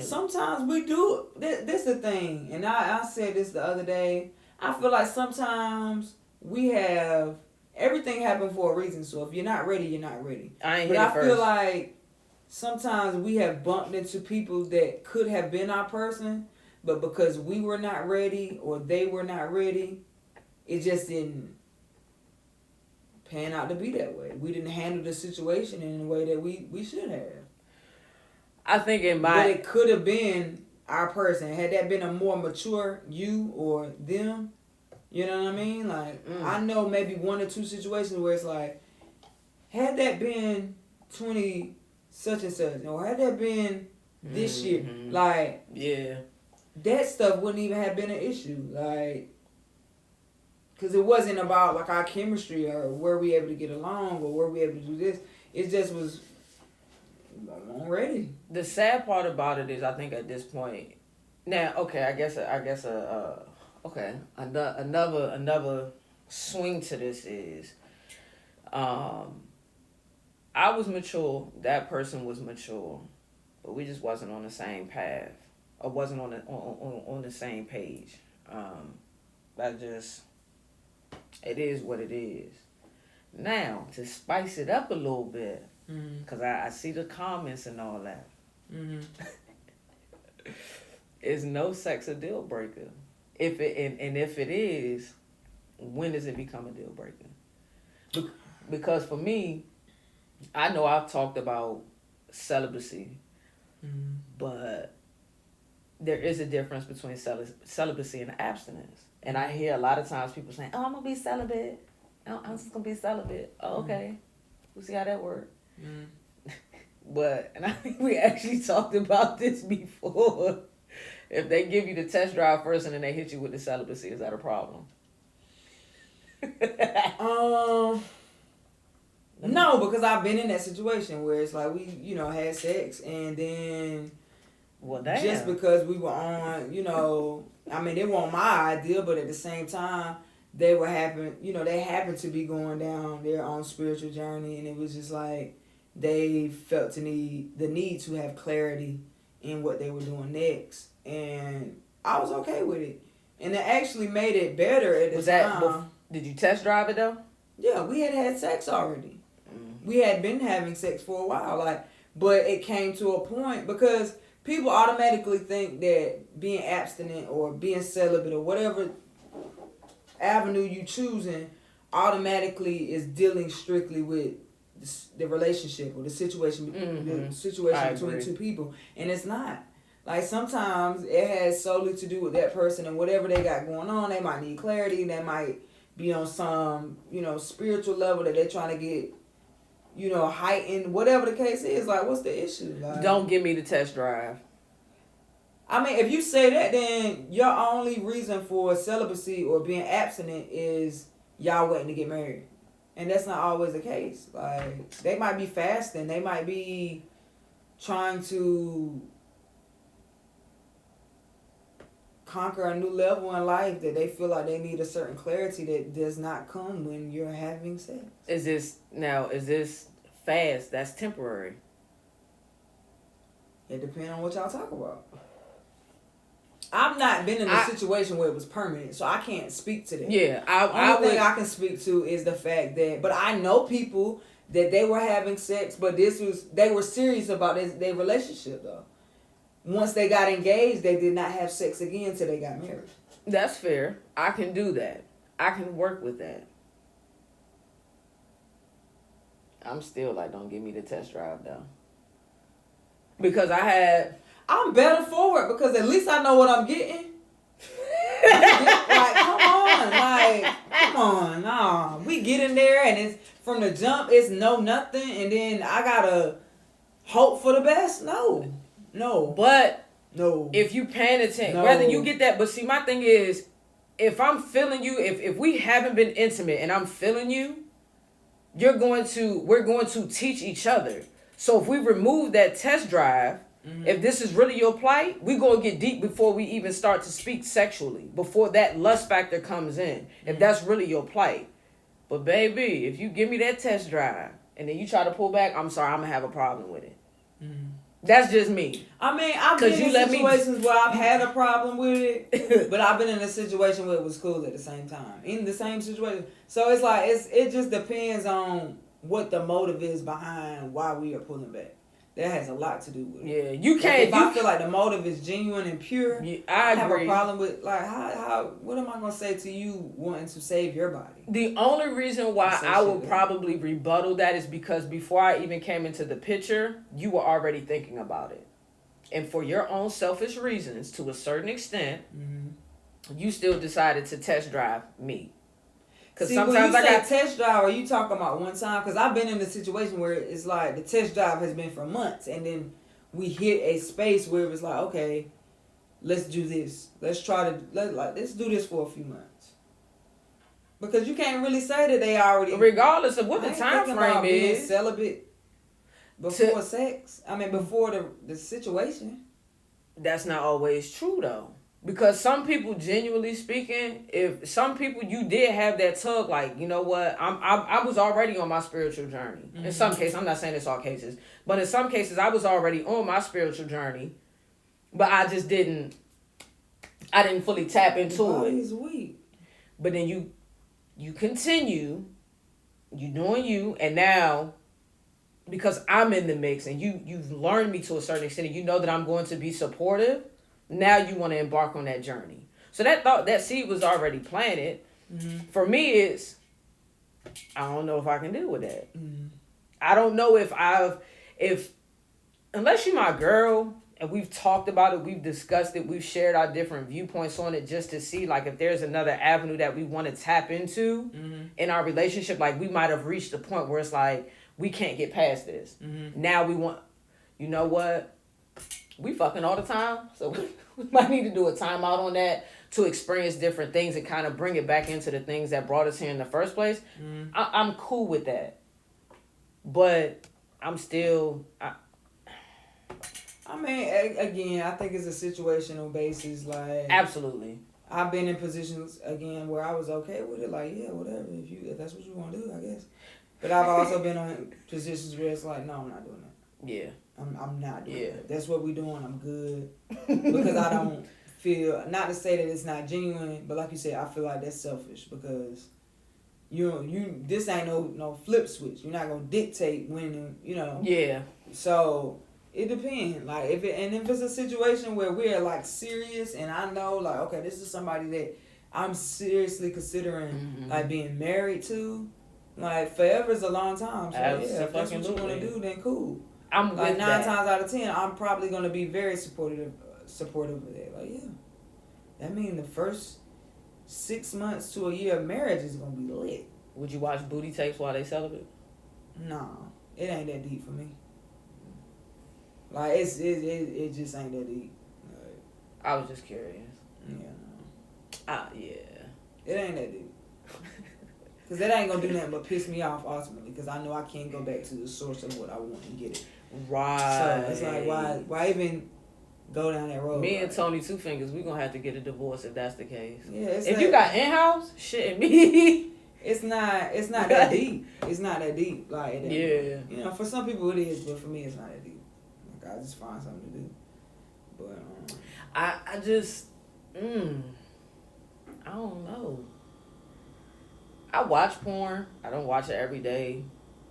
S2: Sometimes we do. This the thing, and I said this the other day. I feel like sometimes we have everything happen for a reason. So if you're not ready, you're not ready.
S1: I
S2: feel like sometimes we have bumped into people that could have been our person, but because we were not ready or they were not ready, it just didn't pan out to be that way. We didn't handle the situation in the way that we should have.
S1: I think
S2: but it could have been our person. Had that been a more mature you or them, you know what I mean? Like, I know maybe 1 or 2 situations where it's like, had that been 20 such and such, or had that been this year, like,
S1: yeah,
S2: that stuff wouldn't even have been an issue, like, because it wasn't about like our chemistry or were we able to get along or were we able to do this. It just was, I'm ready.
S1: The sad part about it is, I think at this point, now, okay, another swing to this is, I was mature, that person was mature, but we just wasn't on the same path, or wasn't on the same page. It is what it is. Now, to spice it up a little bit, because I see the comments and all that. Mm-hmm. Is no sex a deal breaker? If it is, when does it become a deal breaker? Because for me, I know I've talked about celibacy, but there is a difference between celibacy and abstinence. And I hear a lot of times people saying, "Oh, I'm gonna be celibate. I'm just gonna be celibate." Oh, okay. We'll see how that works. But, and I think we actually talked about this before. If they give you the test drive first and then they hit you with the celibacy, is that a problem?
S2: No, because I've been in that situation where it's like we, had sex and then just because we were on, I mean, it wasn't my idea, but at the same time, they happened to be going down their own spiritual journey, and it was just like they felt the need to have clarity in what they were doing next, and I was okay with it, and it actually made it better at the time.
S1: Did you test drive it though?
S2: Yeah, we had sex already. We had been having sex for a while, but it came to a point because people automatically think that being abstinent or being celibate or whatever avenue you choosing automatically is dealing strictly with the relationship or the situation, the situation between two people, and it's not. Like, sometimes it has solely to do with that person and whatever they got going on. They might need clarity. They might be on some, spiritual level that they're trying to get, heightened. Whatever the case is, like, what's the issue? Like,
S1: don't give me the test drive.
S2: I mean, if you say that, then your only reason for celibacy or being abstinent is y'all waiting to get married. And that's not always the case. Like, they might be fasting. They might be trying to conquer a new level in life that they feel like they need a certain clarity that does not come when you're having sex.
S1: Is this fast? That's temporary.
S2: It depends on what y'all talk about. I've not been in a situation where it was permanent, so I can't speak to that.
S1: Yeah,
S2: Only thing I can speak to is the fact that, but I know people that they were having sex, but they were serious about their relationship though. Once they got engaged, they did not have sex again until they got married.
S1: That's fair. I can do that. I can work with that. I'm still like, don't give me the test drive though. Because
S2: I'm better for it because at least I know what I'm getting. Come on, nah. We get in there and it's from the jump, it's no nothing, and then I gotta hope for the best. No.
S1: But
S2: no.
S1: If you paying attention, whether you get that, but see, my thing is, if I'm feeling you, if we haven't been intimate and I'm feeling you, we're going to teach each other. So if we remove that test drive, if this is really your plight, we're going to get deep before we even start to speak sexually, before that lust factor comes in, if that's really your plight. But baby, if you give me that test drive and then you try to pull back, I'm sorry, I'm going to have a problem with it. That's just me.
S2: I mean, I've been in situations where I've had a problem with it, but I've been in a situation where it was cool at the same time. In the same situation. So it's like, it just depends on what the motive is behind why we are pulling back. That has a lot to do with it.
S1: Yeah, you can't.
S2: If I feel like the motive is genuine and pure,
S1: I
S2: have
S1: agree.
S2: a problem with, like, how what am I gonna say to you wanting to save your body?
S1: The only reason why I would probably rebuttal that is because before I even came into the picture, you were already thinking about it, and for your own selfish reasons, to a certain extent, you still decided to test drive me.
S2: Because sometimes when you say test drive, are you talking about one time? Because I've been in a situation where it's like the test drive has been for months, and then we hit a space where it was like, okay, let's do this. Let's do this for a few months. Because you can't really say that they already,
S1: regardless of what the time frame is,
S2: being celibate before sex. I mean, before the situation. That's
S1: not always true though. Because some people, genuinely speaking, if some people you did have that tug, like, you know what, I was already on my spiritual journey. In some cases, I'm not saying it's all cases, but in some cases, I was already on my spiritual journey, but I just didn't fully tap into it.
S2: Body's weak.
S1: But then you continue, you doing you, and now, because I'm in the mix and you've learned me to a certain extent, and you know that I'm going to be supportive. Now you want to embark on that journey. So that seed was already planted. For me, it's, I don't know if I can deal with that. I don't know if unless you're my girl and we've talked about it, we've discussed it, we've shared our different viewpoints on it just to see like if there's another avenue that we want to tap into in our relationship, like we might have reached a point where it's like, we can't get past this. Now we want, you know what? We fucking all the time, so we might need to do a timeout on that to experience different things and kind of bring it back into the things that brought us here in the first place. I'm cool with that, but I'm still.
S2: I mean, again, I think it's a situational basis. Like,
S1: absolutely,
S2: I've been in positions again where I was okay with it. Like, yeah, whatever. If that's what you want to do, I guess. But I've also been on positions where it's like, no, I'm not doing that.
S1: Yeah.
S2: I'm not doing that. That's what we're doing. I'm good. Because I don't feel, not to say that it's not genuine, but like you said, I feel like that's selfish because this ain't no flip switch. You're not going to dictate when,
S1: Yeah.
S2: So it depends. Like if it's a situation where we're like serious and I know like, okay, this is somebody that I'm seriously considering like being married to, like forever is a long time. So yeah, if that's what you want to do, then cool.
S1: I'm
S2: like
S1: with
S2: 9
S1: that.
S2: times out of 10, I'm probably gonna be very supportive of it. Like, yeah, that means the first 6 months to a year of marriage is gonna be lit.
S1: Would you watch booty tapes while they celibate?
S2: No, it ain't that deep for me. Like it just ain't that deep. Like,
S1: I was just curious.
S2: Yeah.
S1: Yeah.
S2: It ain't that deep. Because that ain't going to do nothing but piss me off ultimately. Because I know I can't go back to the source of what I want and get it.
S1: Right.
S2: So it's like, why even go down that road?
S1: Me and Tony Two Fingers, we gonna have to get a divorce if that's the case.
S2: Yeah, it's
S1: if
S2: like,
S1: you got in-house, shit me.
S2: It's not that deep. It's not that deep. Like that.
S1: Yeah.
S2: You know, for some people it is, but for me it's not that deep. Like I just find something to do. But
S1: I just I don't know. I watch porn. I don't watch it every day.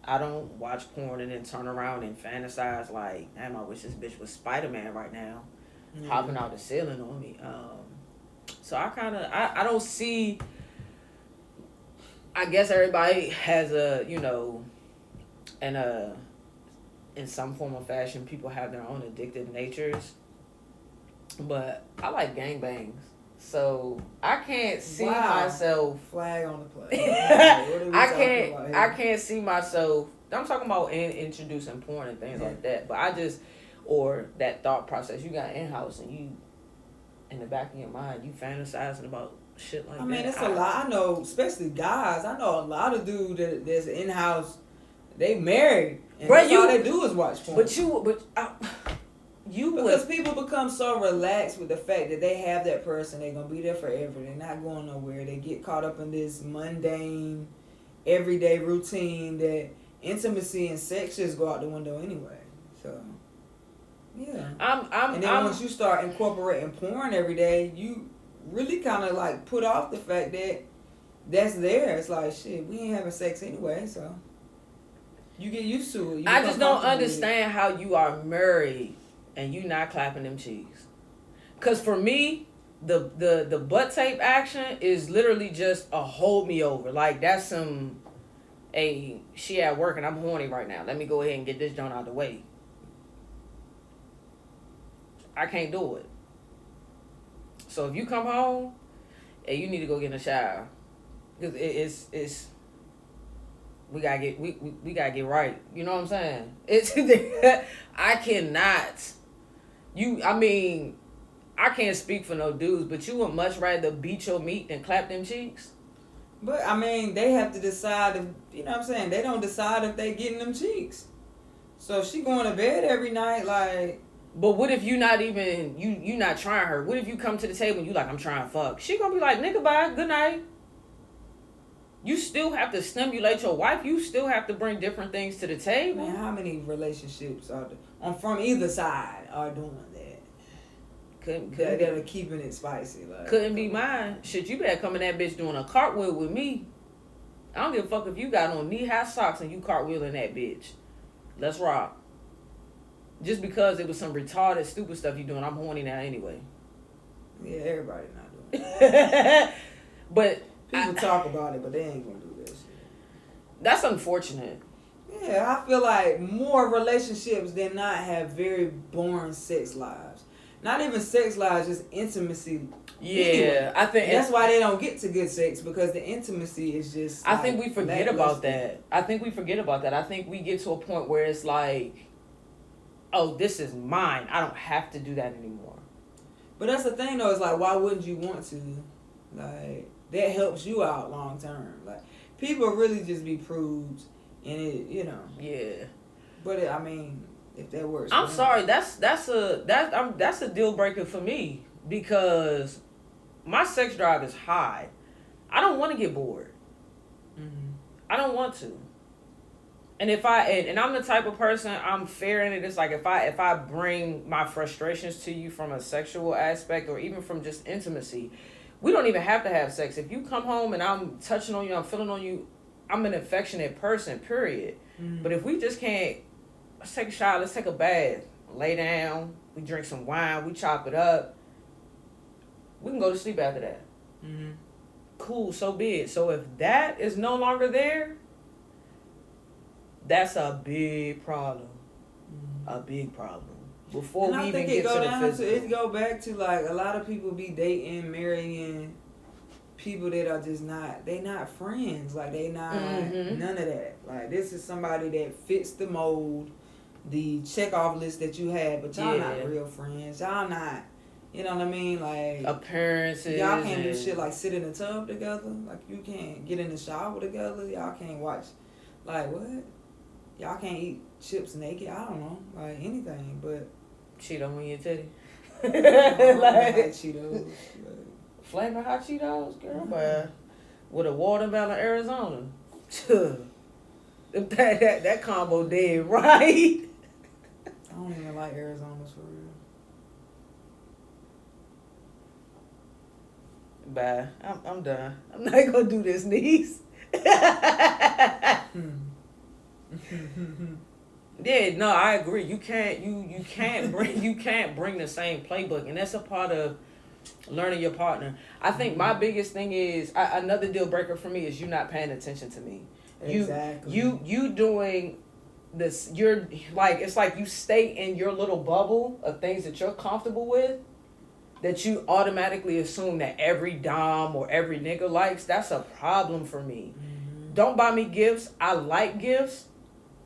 S1: I don't watch porn and then turn around and fantasize like, damn, I wish this bitch was Spider-Man right now, hopping out the ceiling on me. So I don't see. I guess everybody has in some form or fashion, people have their own addictive natures. But I like gangbangs. So I can't see myself.
S2: Flag on the play.
S1: I can't see myself. I'm talking about introducing porn and things like that. But or that thought process. You got in-house and you, in the back of your mind, you fantasizing about shit like that.
S2: I mean, it's a lot. I know, especially guys. I know a lot of dudes that's in-house. They married, and that's all they do is watch porn. Because people become so relaxed with the fact that they have that person, they're gonna be there forever. They're not going nowhere. They get caught up in this mundane, everyday routine that intimacy and sex just go out the window anyway. So, yeah. And then once you start incorporating porn every day, you really kind of like put off the fact that that's there. It's like, shit, we ain't having sex anyway, so you get used to it.
S1: I just don't understand how you are married and you not clapping them cheeks. Cause for me, the butt tape action is literally just a hold me over. Like that's she at work and I'm horny right now. Let me go ahead and get this joint out of the way. I can't do it. So if you come home and you need to go get in the shower, cause it's we gotta get right. You know what I'm saying? I cannot. I can't speak for no dudes, but you would much rather beat your meat than clap them cheeks?
S2: But, I mean, they have to decide if, you know what I'm saying? They don't decide if they getting them cheeks. So if she going to bed every night, like...
S1: But what if you not even, you not trying her? What if you come to the table and you like, I'm trying to fuck? She gonna be like, nigga, bye, good night. You still have to stimulate your wife. You still have to bring different things to the table.
S2: Man, how many relationships from either side are doing that? That are keeping it spicy. Like,
S1: couldn't be mine. Shit, you better come in that bitch doing a cartwheel with me. I don't give a fuck if you got on knee-high socks and you cartwheeling that bitch. Let's rock. Just because it was some retarded, stupid stuff you doing, I'm horny now anyway.
S2: Yeah, everybody not doing that.
S1: But
S2: people talk about it, but they ain't gonna do that shit.
S1: That's unfortunate.
S2: Yeah, I feel like more relationships than not have very boring sex lives. Not even sex lives, just intimacy.
S1: Yeah,
S2: anyway.
S1: I think
S2: that's why they don't get to good sex, because the intimacy is just.
S1: I think we forget about that. I think we get to a point where it's like, oh, this is mine. I don't have to do that anymore.
S2: But that's the thing, though. It's like, why wouldn't you want to? Like, that helps you out long term. Like, people really just be prudes, and it, you know.
S1: Yeah.
S2: But I mean, if that works.
S1: I'm sorry. That's a deal breaker for me, because my sex drive is high. I don't want to get bored.
S2: Mm-hmm.
S1: I don't want to. And if and I'm the type of person, I'm fair in it. It's like if I bring my frustrations to you from a sexual aspect or even from just intimacy, we don't even have to have sex. If you come home and I'm touching on you, I'm feeling on you, I'm an affectionate person, period.
S2: Mm-hmm.
S1: But if we just can't, let's take a shower, let's take a bath, lay down, we drink some wine, we chop it up, we can go to sleep after that.
S2: Mm-hmm.
S1: Cool, so be it. So if that is no longer there, that's a big problem. Mm-hmm. A big problem. Before we even get to the physical.
S2: It go back to, like, a lot of people be dating, marrying people that are just they not friends. Like, they not none of that. Like, this is somebody that fits the mold, the check off list that you had, but y'all not real friends. Y'all not You know what I mean? Like
S1: appearances.
S2: y'all can't do shit like sit in the tub together. Like you can't get in the shower together. Y'all can't watch. Like what? Y'all can't eat chips naked. I don't know. Like anything, but
S1: Cheeto on your titty.
S2: I don't like Cheetos.
S1: Flaming hot Cheetos, girl,
S2: Mm-hmm.
S1: man. With a watermelon Arizona. that combo dead, right?
S2: I don't even like Arizona's for real.
S1: Bye. I'm done. I'm not gonna do this, niece. Yeah, no, I agree. You can't bring the same playbook, and that's a part of learning your partner. I think my biggest thing is another deal breaker for me is you not paying attention to me.
S2: Exactly.
S1: You doing this. You're like it's like you stay in your little bubble of things that you're comfortable with. That you automatically assume that every dom or every nigga likes. That's a problem for me.
S2: Mm-hmm.
S1: Don't buy me gifts. I like gifts.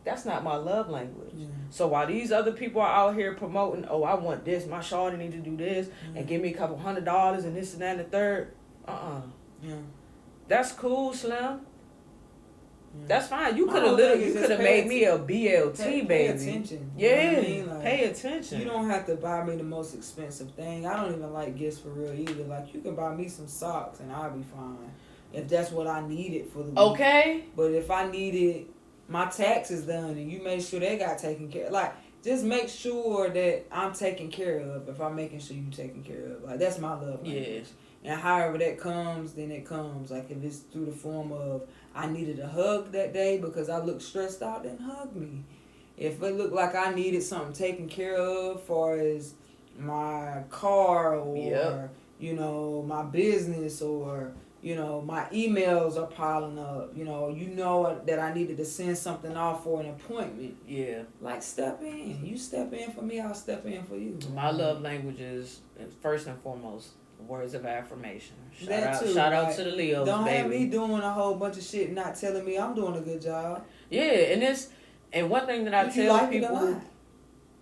S1: That's not my love language.
S2: Yeah.
S1: So while these other people are out here promoting, oh, I want this, my shawty need to do this, and give me a couple $100 and this and that and the third.
S2: Yeah.
S1: That's cool, Slim.
S2: Yeah.
S1: That's fine. You
S2: My
S1: could have
S2: whole thing
S1: you
S2: is
S1: could
S2: just
S1: have
S2: pay
S1: made me a BLT,
S2: Pay
S1: baby.
S2: attention.
S1: Yeah,
S2: You know what I mean? Like,
S1: pay attention.
S2: You don't have to buy me the most expensive thing. I don't even like gifts for real either. Like you can buy me some socks and I'll be fine if that's what I needed for the week.
S1: Okay.
S2: But if I needed my taxes done and you made sure they got taken care of, like just make sure that I'm taken care of. If I'm making sure you taken care of, like that's my love language.
S1: Yes.
S2: And however that comes, then it comes. Like if it's through the form of I needed a hug that day because I looked stressed out, then hug me. If it looked like I needed something taken care of, far as my car or you know my business or you know my emails are piling up, you know that I needed to send something off for an appointment.
S1: Yeah.
S2: Like step in. You step in for me, I'll step in for you.
S1: My love language is first and foremost words of affirmation. Shout out to the Leos,
S2: don't
S1: baby.
S2: have me doing a whole bunch of shit and not telling me I'm doing a good job.
S1: Yeah, and one thing that I
S2: If you
S1: tell
S2: like it or
S1: people,
S2: not.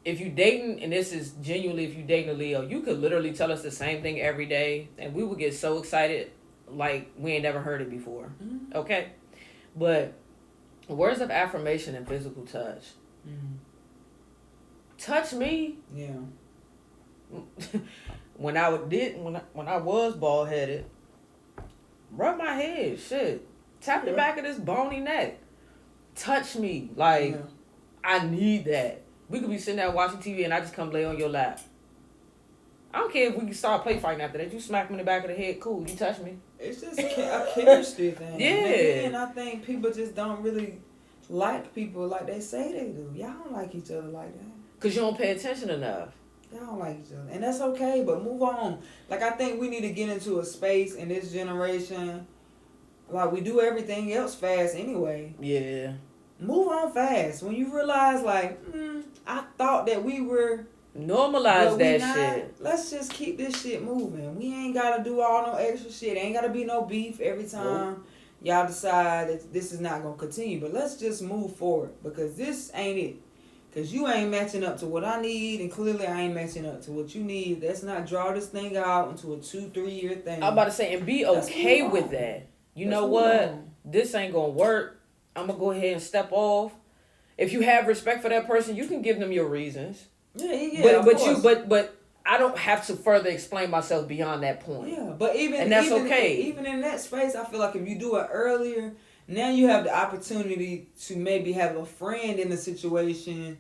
S1: if you dating, and this is genuinely if you dating a Leo, you could literally tell us the same thing every day, and we would get so excited like we ain't never heard it before.
S2: Mm-hmm.
S1: Okay, but words of affirmation and physical touch.
S2: Mm-hmm.
S1: Touch me.
S2: Yeah.
S1: When I was bald headed, rub my head, shit, tap the back of this bony neck, touch me, like I need that. We could be sitting there watching TV and I just come lay on your lap. I don't care if we can start play fighting after that. You smack me in the back of the head, cool. You touch me.
S2: It's just a chemistry thing.
S1: Yeah.
S2: And I think people just don't really like people like they say they do. Y'all don't like each other like that.
S1: Cause you don't pay attention enough.
S2: Y'all don't like each other. And that's okay, but move on. Like, I think we need to get into a space in this generation. Like, we do everything else fast anyway.
S1: Yeah.
S2: Move on fast. When you realize, like, I thought that we were...
S1: Normalize that shit.
S2: Let's just keep this shit moving. We ain't got to do all no extra shit. Ain't got to be no beef every time y'all decide that this is not going to continue. But let's just move forward because this ain't it. Because you ain't matching up to what I need, and clearly I ain't matching up to what you need. Let's not draw this thing out into a 2-3 year thing.
S1: I'm about to say, and be okay with that. You know what? This ain't going to work. I'm going to go ahead and step off. If you have respect for that person, you can give them your reasons.
S2: Yeah,
S1: but I don't have to further explain myself beyond that point.
S2: Yeah, but even
S1: okay.
S2: Even in that space, I feel like if you do it earlier, now you have the opportunity to maybe have a friend in the situation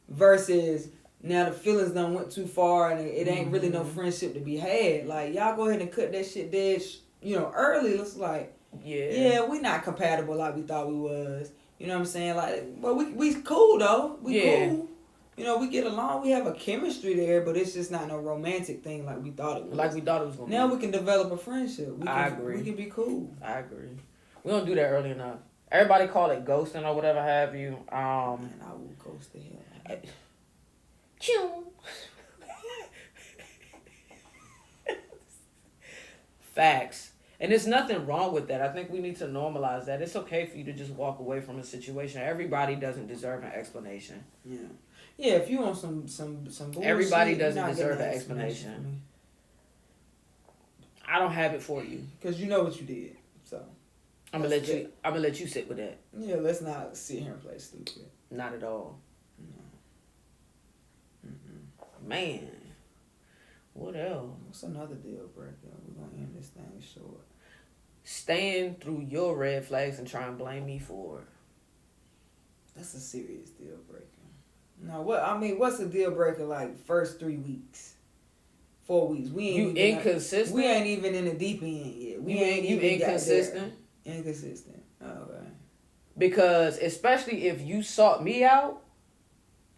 S2: versus now the feelings done went too far and it ain't really no friendship to be had. Like, y'all go ahead and cut that shit dead, early. It's like, we not compatible like we thought we was. You know what I'm saying? Like, but we cool though. We cool. We get along. We have a chemistry there, but it's just not no romantic thing like we thought it was.
S1: Like we thought it was going to be.
S2: Now we can develop a friendship.
S1: I agree.
S2: We can be cool.
S1: I agree. We don't do that early enough. Everybody call it ghosting or whatever have you.
S2: Man, I will ghost the hell.
S1: Facts. And there's nothing wrong with that. I think we need to normalize that. It's okay for you to just walk away from a situation. Everybody doesn't deserve an explanation.
S2: Yeah. Yeah, if you want some bullshit,
S1: everybody doesn't deserve an explanation. I don't have it for you.
S2: Because you know what you did. So
S1: I'm gonna let you sit with that.
S2: Yeah, let's not sit here and play stupid.
S1: Not at all.
S2: No. Mm-mm.
S1: Man. What else?
S2: What's another deal breaker? We're gonna end this thing short.
S1: Staying through your red flags and try and blame me for it.
S2: That's a serious deal breaker. No, what's a deal breaker like first 3 weeks? 4 weeks. We ain't
S1: inconsistent?
S2: We ain't even in the deep end yet.
S1: You inconsistent?
S2: Inconsistent. Okay.
S1: Because especially if you sought me out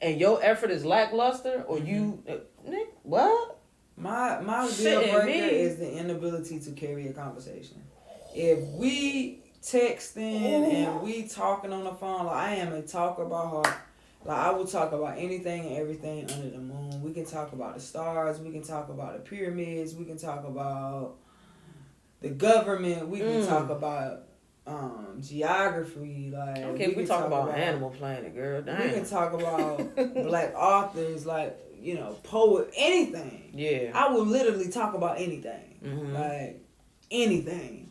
S1: and your effort is lackluster or you Nick, what?
S2: My deal breaker is the inability to carry a conversation. If we texting and we talking on the phone, like I am a talker by heart. Like I will talk about anything and everything under the moon. We can talk about the stars. We can talk about the pyramids. We can talk about the government. We can talk about geography. Like
S1: okay, we talk about Animal Planet, girl. Damn.
S2: We can talk about black authors, like poet, anything.
S1: Yeah,
S2: I will literally talk about anything, like anything.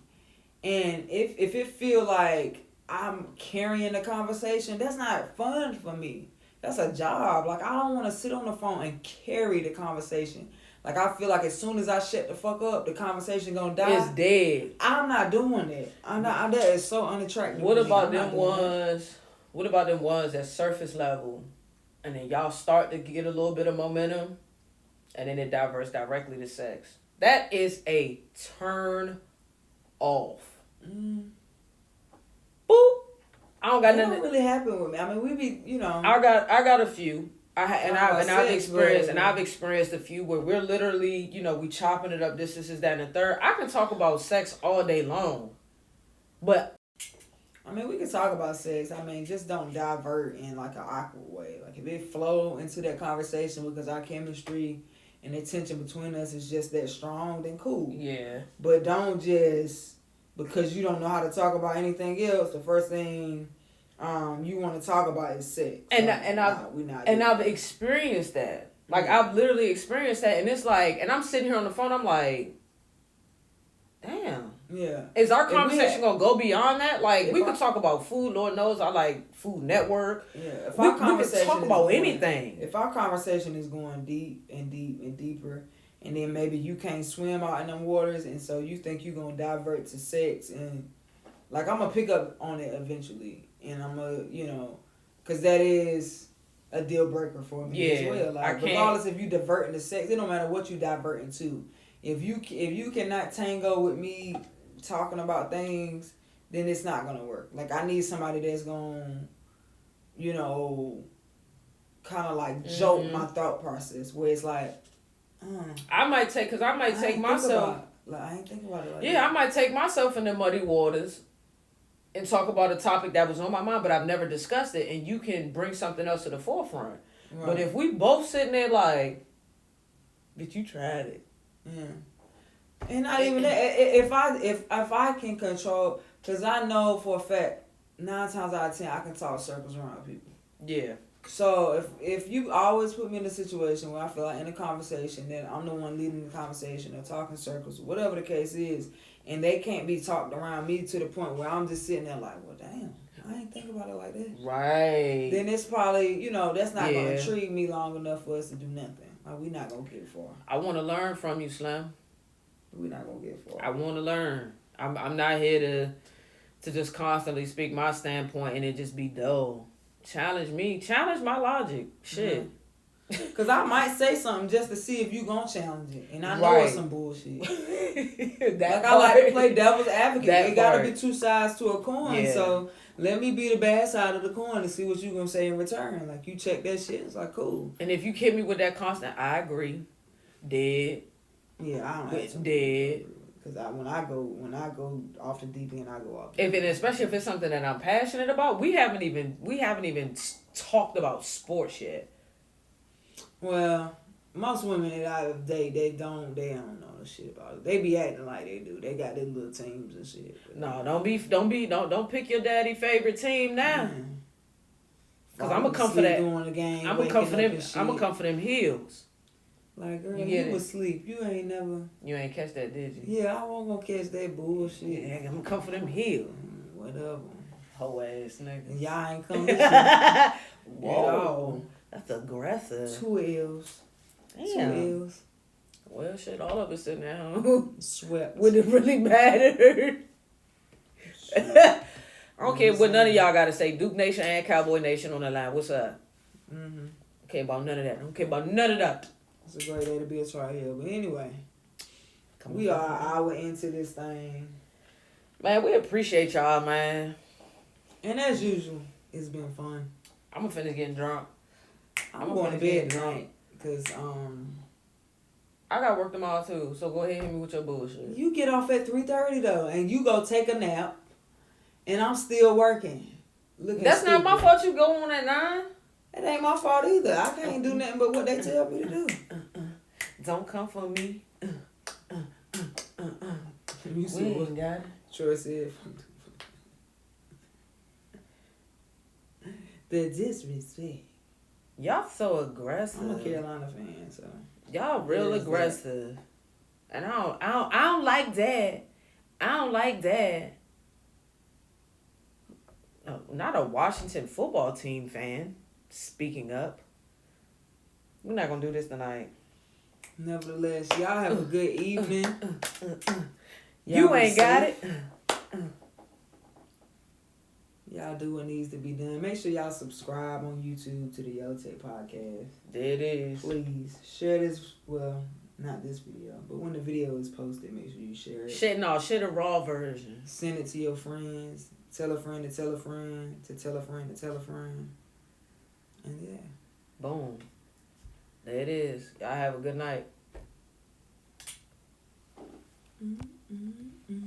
S2: And if it feel like I'm carrying the conversation, that's not fun for me. That's a job. Like, I don't want to sit on the phone and carry the conversation. Like, I feel like as soon as I shut the fuck up, the conversation gonna die.
S1: It's dead.
S2: I'm not doing that. That is so unattractive.
S1: What about them ones? What about them ones at surface level, and then y'all start to get a little bit of momentum, and then it diverts directly to sex? That is a turn off. Boop. I don't got nothing.
S2: That don't really happen with me. I mean, we be,
S1: I got a few. I've experienced a few where we're literally, we chopping it up. This, that, and the third. I can talk about sex all day long, but
S2: I mean, we can talk about sex. I mean, just don't divert in like an awkward way. Like if it flow into that conversation because our chemistry and the tension between us is just that strong, then cool.
S1: Yeah.
S2: But don't just because you don't know how to talk about anything else. The first thing you want to talk about is sex.
S1: I've experienced that. Like I've literally experienced that, and it's like, and I'm sitting here on the phone. I'm like, damn.
S2: Yeah.
S1: Is our conversation gonna go beyond that? Like we could talk about food. Lord knows I like Food Network.
S2: Yeah. If
S1: we could talk about anything.
S2: If our conversation is going deep and deep and deeper, and then maybe you can't swim out in them waters, and so you think you're gonna divert to sex, and like I'm gonna pick up on it eventually, and I'm gonna because that is a deal breaker for me as well. Like regardless if you diverting to sex, it don't matter what you diverting to. If you cannot tango with me talking about things, then it's not gonna work. Like I need somebody that's gonna, kind of like jolt my thought process where it's like,
S1: I might take myself.
S2: I ain't thinking about it like
S1: that.
S2: I
S1: might take myself in the muddy waters and talk about a topic that was on my mind, but I've never discussed it, and you can bring something else to the forefront. Right. But if we both sitting there like, bitch, you tried it.
S2: Yeah. And not even that. If I can control, because I know for a fact 9 times out of 10 I can talk circles around people.
S1: Yeah.
S2: So if you always put me in a situation where I feel like in a conversation that I'm the one leading the conversation or talking circles, whatever the case is, and they can't be talked around me to the point where I'm just sitting there like, well, damn, I ain't think about it like that.
S1: Right.
S2: Then it's probably, that's not going to intrigue me long enough for us to do nothing. Like, we not going to get far.
S1: I want to learn from you, Slim.
S2: We not going to get far.
S1: I want to learn. I'm not here to just constantly speak my standpoint and it just be dull. Challenge me. Challenge my logic. Shit.
S2: Because I might say something just to see if you going to challenge it. And I know it's some bullshit. I like to play devil's advocate. It got to be 2 sides to a coin. Yeah. So let me be the bad side of the coin and see what you going to say in return. Like, you check that shit. It's like, cool.
S1: And if you hit me with that constant, I agree. Dead.
S2: Yeah, I don't have to.
S1: Dead.
S2: Because when I go off the deep end, I go off.
S1: Especially if it's something that I'm passionate about, we haven't even talked about sports yet.
S2: Well, most women that I date, they don't know the shit about it. They be acting like they do. They got their little teams and shit.
S1: No, don't pick your daddy favorite team now. Cause I'm gonna come for that.
S2: During the game,
S1: I'm gonna come for them heels.
S2: Like, girl,
S1: You get
S2: you
S1: it?
S2: was asleep. You ain't never.
S1: You ain't catch that, did you?
S2: Yeah, I wasn't gonna catch that bullshit.
S1: Yeah, I'm gonna come for them heels.
S2: Whatever.
S1: Hoe ass nigga.
S2: And y'all ain't come to shit at
S1: Whoa.
S2: all.
S1: That's aggressive.
S2: 2 L's.
S1: Damn.
S2: 2 L's.
S1: Well, shit, all of us sitting down.
S2: Swept.
S1: Would it really matter? I don't care what none of y'all got to say. Duke Nation and Cowboy Nation on the line. What's up?
S2: Mm-hmm.
S1: Okay, about none of that. Don't care about none of that.
S2: It's a great day to be a Tri Hill. But anyway,
S1: Come
S2: we
S1: on.
S2: are an hour into this thing.
S1: Man, we appreciate y'all, man.
S2: And as usual, it's been fun.
S1: I'm gonna finish getting drunk.
S2: I'm going to bed tonight. Because,
S1: I got work tomorrow too, so go ahead and hit me with your bullshit.
S2: you get off at 3:30 though, and you go take a nap, and I'm still working.
S1: That's not my fault you go on at 9.
S2: It ain't my fault either. I can't do nothing but what they tell me to do.
S1: Don't come for me.
S2: You see
S1: We
S2: what
S1: ain't got it.
S2: Troy said? The disrespect.
S1: Y'all so aggressive.
S2: I'm a Carolina fan, so.
S1: Y'all real
S2: There's
S1: aggressive. And I don't like that. I don't like that. Not a Washington football team fan. Speaking up. We're not gonna do this tonight.
S2: Nevertheless, y'all have a good evening.
S1: You ain't got it.
S2: Y'all do what needs to be done. Make sure y'all subscribe on YouTube to the Yotech Podcast.
S1: There it is.
S2: Please share this. Well, not this video, but when the video is posted, make sure you share it.
S1: Shit a raw version.
S2: Send it to your friends. Tell a friend to tell a friend to tell a friend to tell a friend. And yeah.
S1: Boom. There it is. Y'all have a good night.
S2: Mm-hmm.